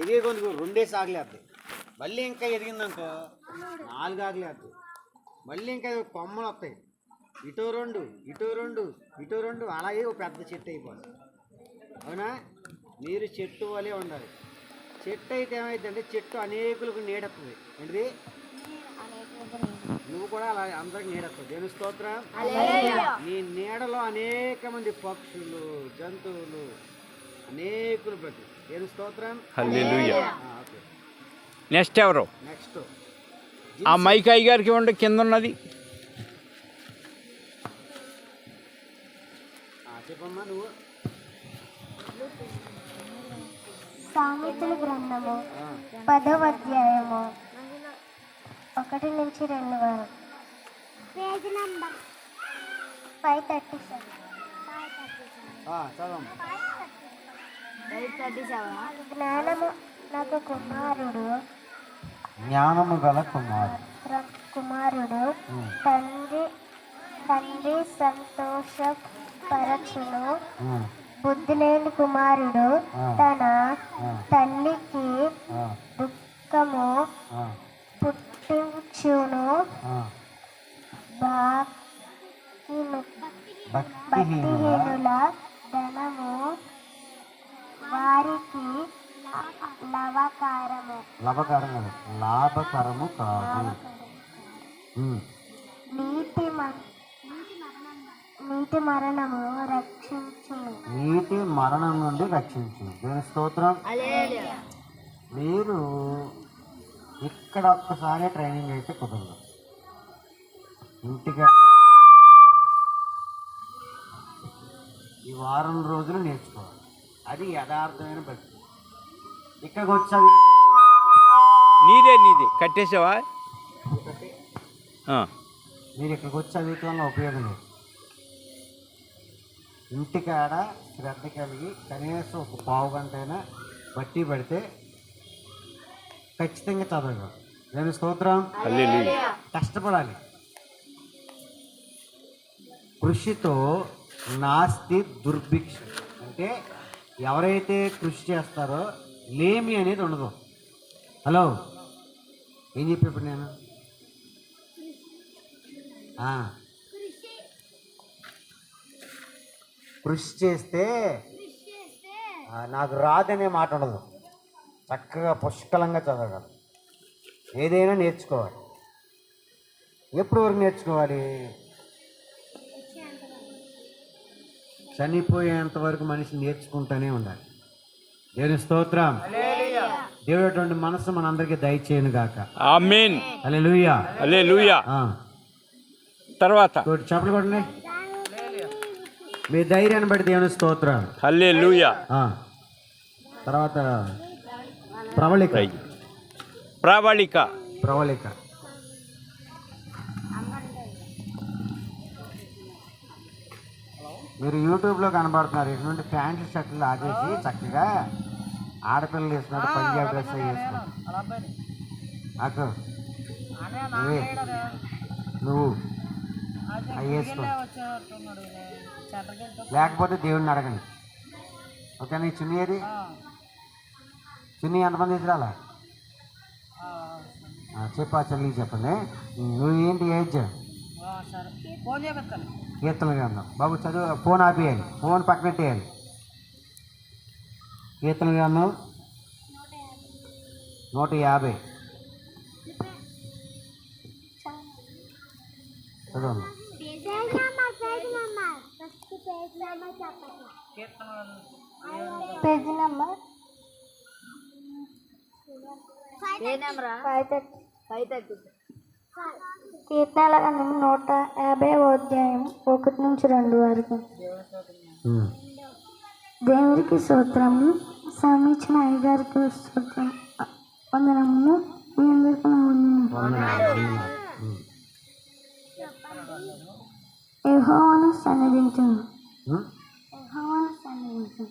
ఎదిగే కొందుకు 2 ఆగలేద్ది. మళ్ళీ ఇంకా ఎదిగిందనుకో 4 ఆగలేద్ది. మళ్ళీ ఇంకా కొమ్మలు వస్తాయి, ఇటో 2 అలాగే ఒక పెద్ద చెట్టు అయిపోతుంది. అవునా? మీరు చెట్టు వలే ఉండాలి. చెట్టు అయితే ఏమైందంటే చెట్టు అనేకులకు నీడెత్తది. ఏంటిది? నువ్వు కూడా అలా అందరికి నీడెత్తవు. దేవుని స్తోత్రం. నీ నీడలో అనేక మంది పక్షులు, జంతువులు, అనేకులు ప్రతి. దేవుని స్తోత్రం. హల్లెలూయా. ఓకే, నెక్స్ట్ ఎవరు? నెక్స్ట్ ఆ మైకాయి గారికి ఇవ్వండి, కింద ఉన్నది. చెప్పమ్మా నువ్వు. సామెతల గ్రంథము 10వ అధ్యాయము 1 నుంచి 2 వరకు. Page number 537. జ్ఞానము నాకు జ్ఞానము గల కుమారుడు తండ్రి సంతోషపరచును. బుద్ధి లేని కుమారుడు తన తల్లికి దుఃఖము పుట్టించును. భక్తిహీనుల ధనము వారికి లాభకరము కాదు. నీతి మరణము రక్షించును. నీతి మరణం నుండి రక్షించు. దేవుని స్తోత్రం. మీరు ఇక్కడ ఒక్కసారి ట్రైనింగ్ అయితే కుదరదు. ఇంటికి ఈ వారం రోజులు నేర్చుకోవాలి. అది యథార్థమైన భక్తి. ఇక్కడికి వచ్చావి నీదే కట్టేసావా? మీరు ఇక్కడికి వచ్చి చదివితే వల్ల ఉపయోగం లేదు. ఇంటికాడ శ్రద్ధ కలిగి కనీసం ఒక పావు గంట అయినా బట్టి పడితే ఖచ్చితంగా చదవగలరు. నేను స్తోత్రం. కష్టపడాలి. కృషితో నాస్తి దుర్భిక్ష. అంటే ఎవరైతే కృషి చేస్తారో లేమి అనేది ఉండదు. హలో, ఏం చెప్పేప్పుడు నేను కృషి చేస్తే నాకు రాదనే మాట ఉండదు. చక్కగా పుష్కలంగా చదవగలరు. ఏదైనా నేర్చుకోవాలి. ఎప్పటి వరకు నేర్చుకోవాలి? చనిపోయేంత వరకు మనిషి నేర్చుకుంటూనే ఉండాలి. దేవుని స్తోత్రం. దేవుడు అటువంటి మనసు మనందరికీ దయచేయను గాక. ఆమేన్. హల్లెలూయా. హల్లెలూయా. ఆ. తర్వాత చెప్పలు కొట్టండి. మీ ధైర్యాన్ని బట్టి దేవుని స్తోత్రం. హల్లెలూయా. ఆ. తర్వాత ప్రవళిక. ప్రాబళిక. ప్రవళిక. మీరు యూట్యూబ్లో కనబడుతున్నారు. ఇటువంటి ప్యాంట్లు షర్ట్లు ఆగేసి చక్కగా ఆడపిల్లలు వేసుకున్నారు, పంజాబ్ డ్రెస్ వేసుకున్నారు. నాకు నువ్వు అవి వేసుకో, లేకపోతే దేవుడిని అడగండి. ఓకే, నీ చున్నీ ఏది? చున్నీ ఎంతమంది తీసుకురాలా? చెప్పా చెల్లి చెప్పండి. నువ్వు ఏంటి ఏజ్? కీర్తన గ్రంథం. బాబు చదువు. ఫోన్ ఆపేయాలి, ఫోన్ పక్కనెట్టేయాలి. కీర్తన గ్రంథం 150 చదవండి. Page number 530. కీర్తనల గ్రంథం 150 అధ్యాయం 1-2 వరకు. దేవుడికి స్తోత్రము. సమీక్షణ అయ్యగారికి స్తోత్రం. వందనములు. మీ అందరికీ నా వందనాలు. యెహోవాను సన్నిధించుము. యెహోవాను సన్నిధించుము.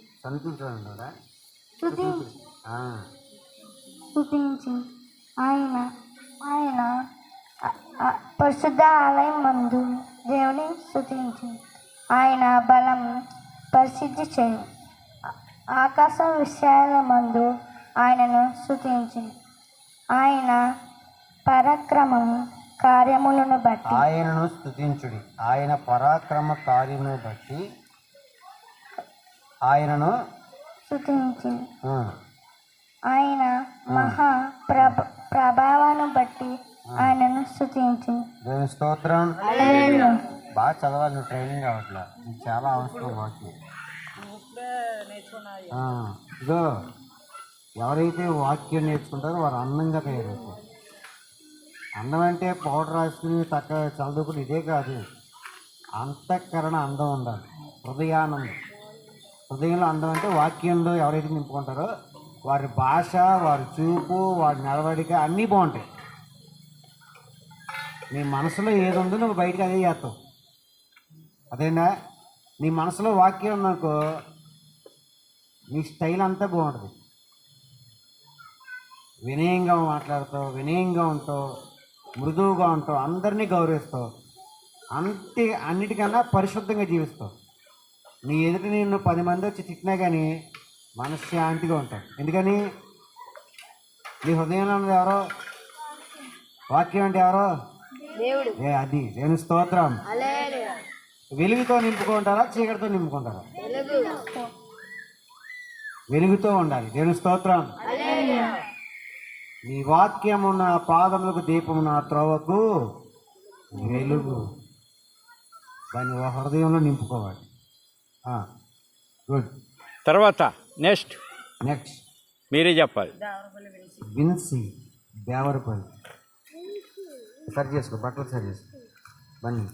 స్తుతించు. ఆయన పరిశుద్ధ ఆలయం మందు దేవుని స్తుతించు. ఆయన బలం ప్రసిద్ధి చేయు. ఆకాశ విశాల మందు ఆయనను స్తుతించు. ఆయన పరాక్రమము కార్యములను బట్టి ఆయనను స్తుతించుడి. ఆయన పరాక్రమ కార్యమును బట్టి ఆయనను స్తుతించు. ఆయన మహా ప్రభావాన్ని బట్టి ఆయనను స్తుతించు. దేవుని స్తోత్రం. బాగా చదవాలి, నువ్వు ట్రైనింగ్ కావట్లా, నీకు చాలా అవసరం వాక్యం. ఇదో ఎవరైతే వాక్యం నేర్చుకుంటారో వారు అందంగా తయారవుతారు. అందం అంటే పౌడర్ రాసుకుని తక్కువ చదువుకుని ఇదే కాదు, అంతఃకరణ అందం ఉండాలి. హృదయానందం. హృదయంలో అందం అంటే వాక్యంలో ఎవరైతే నింపుకుంటారో వారి భాష, వారి చూపు, వారి నడవడిక అన్నీ బాగుంటాయి. నీ మనసులో ఏది ఉందో నువ్వు బయటకు అదే చేస్తావు. అదేనా? నీ మనసులో వాక్యం ఉందనుకో, నీ స్టైల్ అంతా బాగుంటుంది. వినయంగా మాట్లాడుతావు, వినయంగా ఉంటావు, మృదువుగా ఉంటావు, అందరినీ గౌరవిస్తావు, అన్నిటికన్నా పరిశుద్ధంగా జీవిస్తావు. నీ ఎదుట నేను 10 మంది వచ్చి తిట్టినా కానీ మనశ్శాంతిగా ఉంటావు. ఎందుకని? నీ హృదయంలో ఉన్నది ఎవరో? వాక్యం అంటే ఎవరో? అది దేవుని స్తోత్రం. వెలుగుతో నింపుకుంటారా, చీకటితో నింపుకుంటారా? వెలుగుతో ఉండాలి. దేవుని స్తోత్రం. నీ వాక్యము నా పాదములకు దీపము, నా త్రోవకు వెలుగు. దాన్ని హృదయంలో నింపుకోవాలి. గుడ్. తర్వాత నెక్స్ట్ మీరే చెప్పాలి. విన్సీ దేవరపల్లి. సరి చేసుకో, బట్టలు సరి చేసుకో. బండి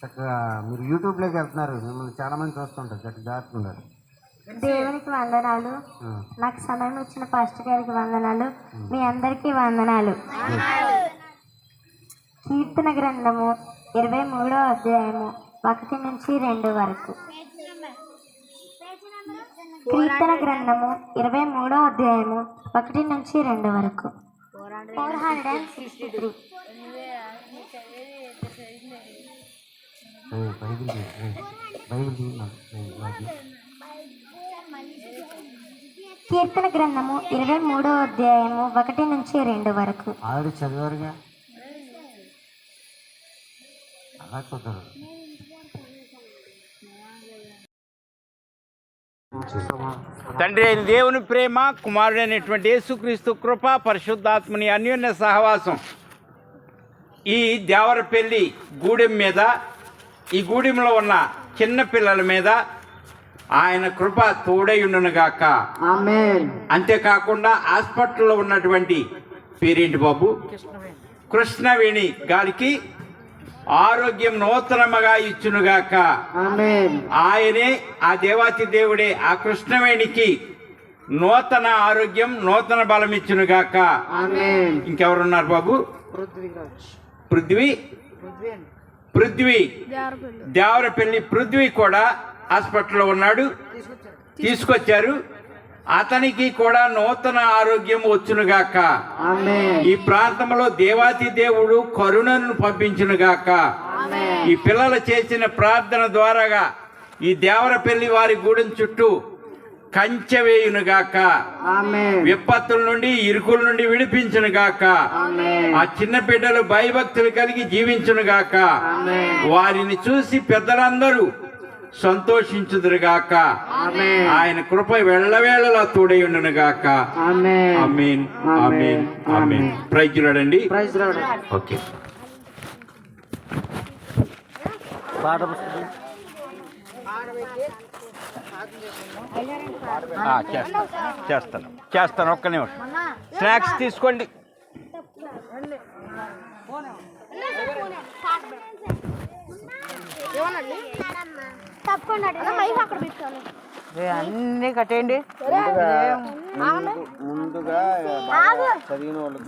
చక్కగా మీరు యూట్యూబ్లోకి వెళ్తున్నారు, మిమ్మల్ని చాలామంది చూస్తుంటారు. చక్కగా దాటుతున్నారు. దేవునికి వందనాలు. నాకు సమయం ఇచ్చిన పాస్టర్ గారికి వందనాలు. మీ అందరికీ వందనాలు. కీర్తన గ్రంథము 23వ అధ్యాయము 1-2 వరకు. కీర్తన గ్రంథము 23వ అధ్యాయము 1-2 వరకు. 463. కీర్తన గ్రంథము 23వ అధ్యాయము 1-2 వరకు. ఆల్రెడీ చదివారుగా, అలా కుదరదు. తండ్రి అయిన దేవుని ప్రేమ, కుమారుడైనటువంటి యేసుక్రీస్తు కృప, పరిశుద్ధాత్మని అన్యోన్య సహవాసం ఈ దేవరపల్లి గూడెం మీద, ఈ గూడెంలో ఉన్న చిన్న పిల్లల మీద, ఆయన కృప తోడైయుండునుగాక. ఆమేన్. అంతేకాకుండా హాస్పిటల్లో ఉన్నటువంటి పేరేంటి బాబు? కృష్ణవేణి గారికి ఆరోగ్యం నూతనముగా ఇచ్చునుగాక. ఆమేన్. ఆయనే, ఆ దేవాతి దేవుడే ఆ కృష్ణవేణికి నూతన ఆరోగ్యం, నూతన బలం ఇచ్చునుగాక. ఆమేన్. ఇంకెవరున్నారు బాబు? పృథ్వీ దేవరపల్లి పృథ్వీ కూడా హాస్పిటల్లో ఉన్నాడు, తీసుకొచ్చారు. అతనికి కూడా నూతన ఆరోగ్యం వచ్చునుగాక. ఆమేన్. ఈ ప్రాంతంలో దేవాతి దేవుడు కరుణను పంపించునుగాక. ఈ పిల్లలు చేసిన ప్రార్థన ద్వారాగా ఈ దేవరపల్లి వారి గూడెం చుట్టూ కంచె వేయునుగాక. ఆమేన్. విపత్తుల నుండి, ఇరుకుల నుండి విడిపించునుగాక. ఆమేన్. ఆ చిన్న బిడ్డలు భయభక్తులు కలిగి జీవించునుగాక. ఆమేన్. వారిని చూసి పెద్దలందరూ సంతోషించుదురుగాక. ఆమేన్. ఆయన కృప వెళ్ళవేళలా తోడైయుండునుగాక. ఆమేన్. ఆమేన్, ఆమేన్, ఆమేన్. Praise Lord. Praise Lord. Okay. చేస్తాను ఒక్క నిమిషం. స్నాక్స్ తీసుకోండి. అన్ని కట్టేయండి. ముందుగా చదివిన వాళ్ళు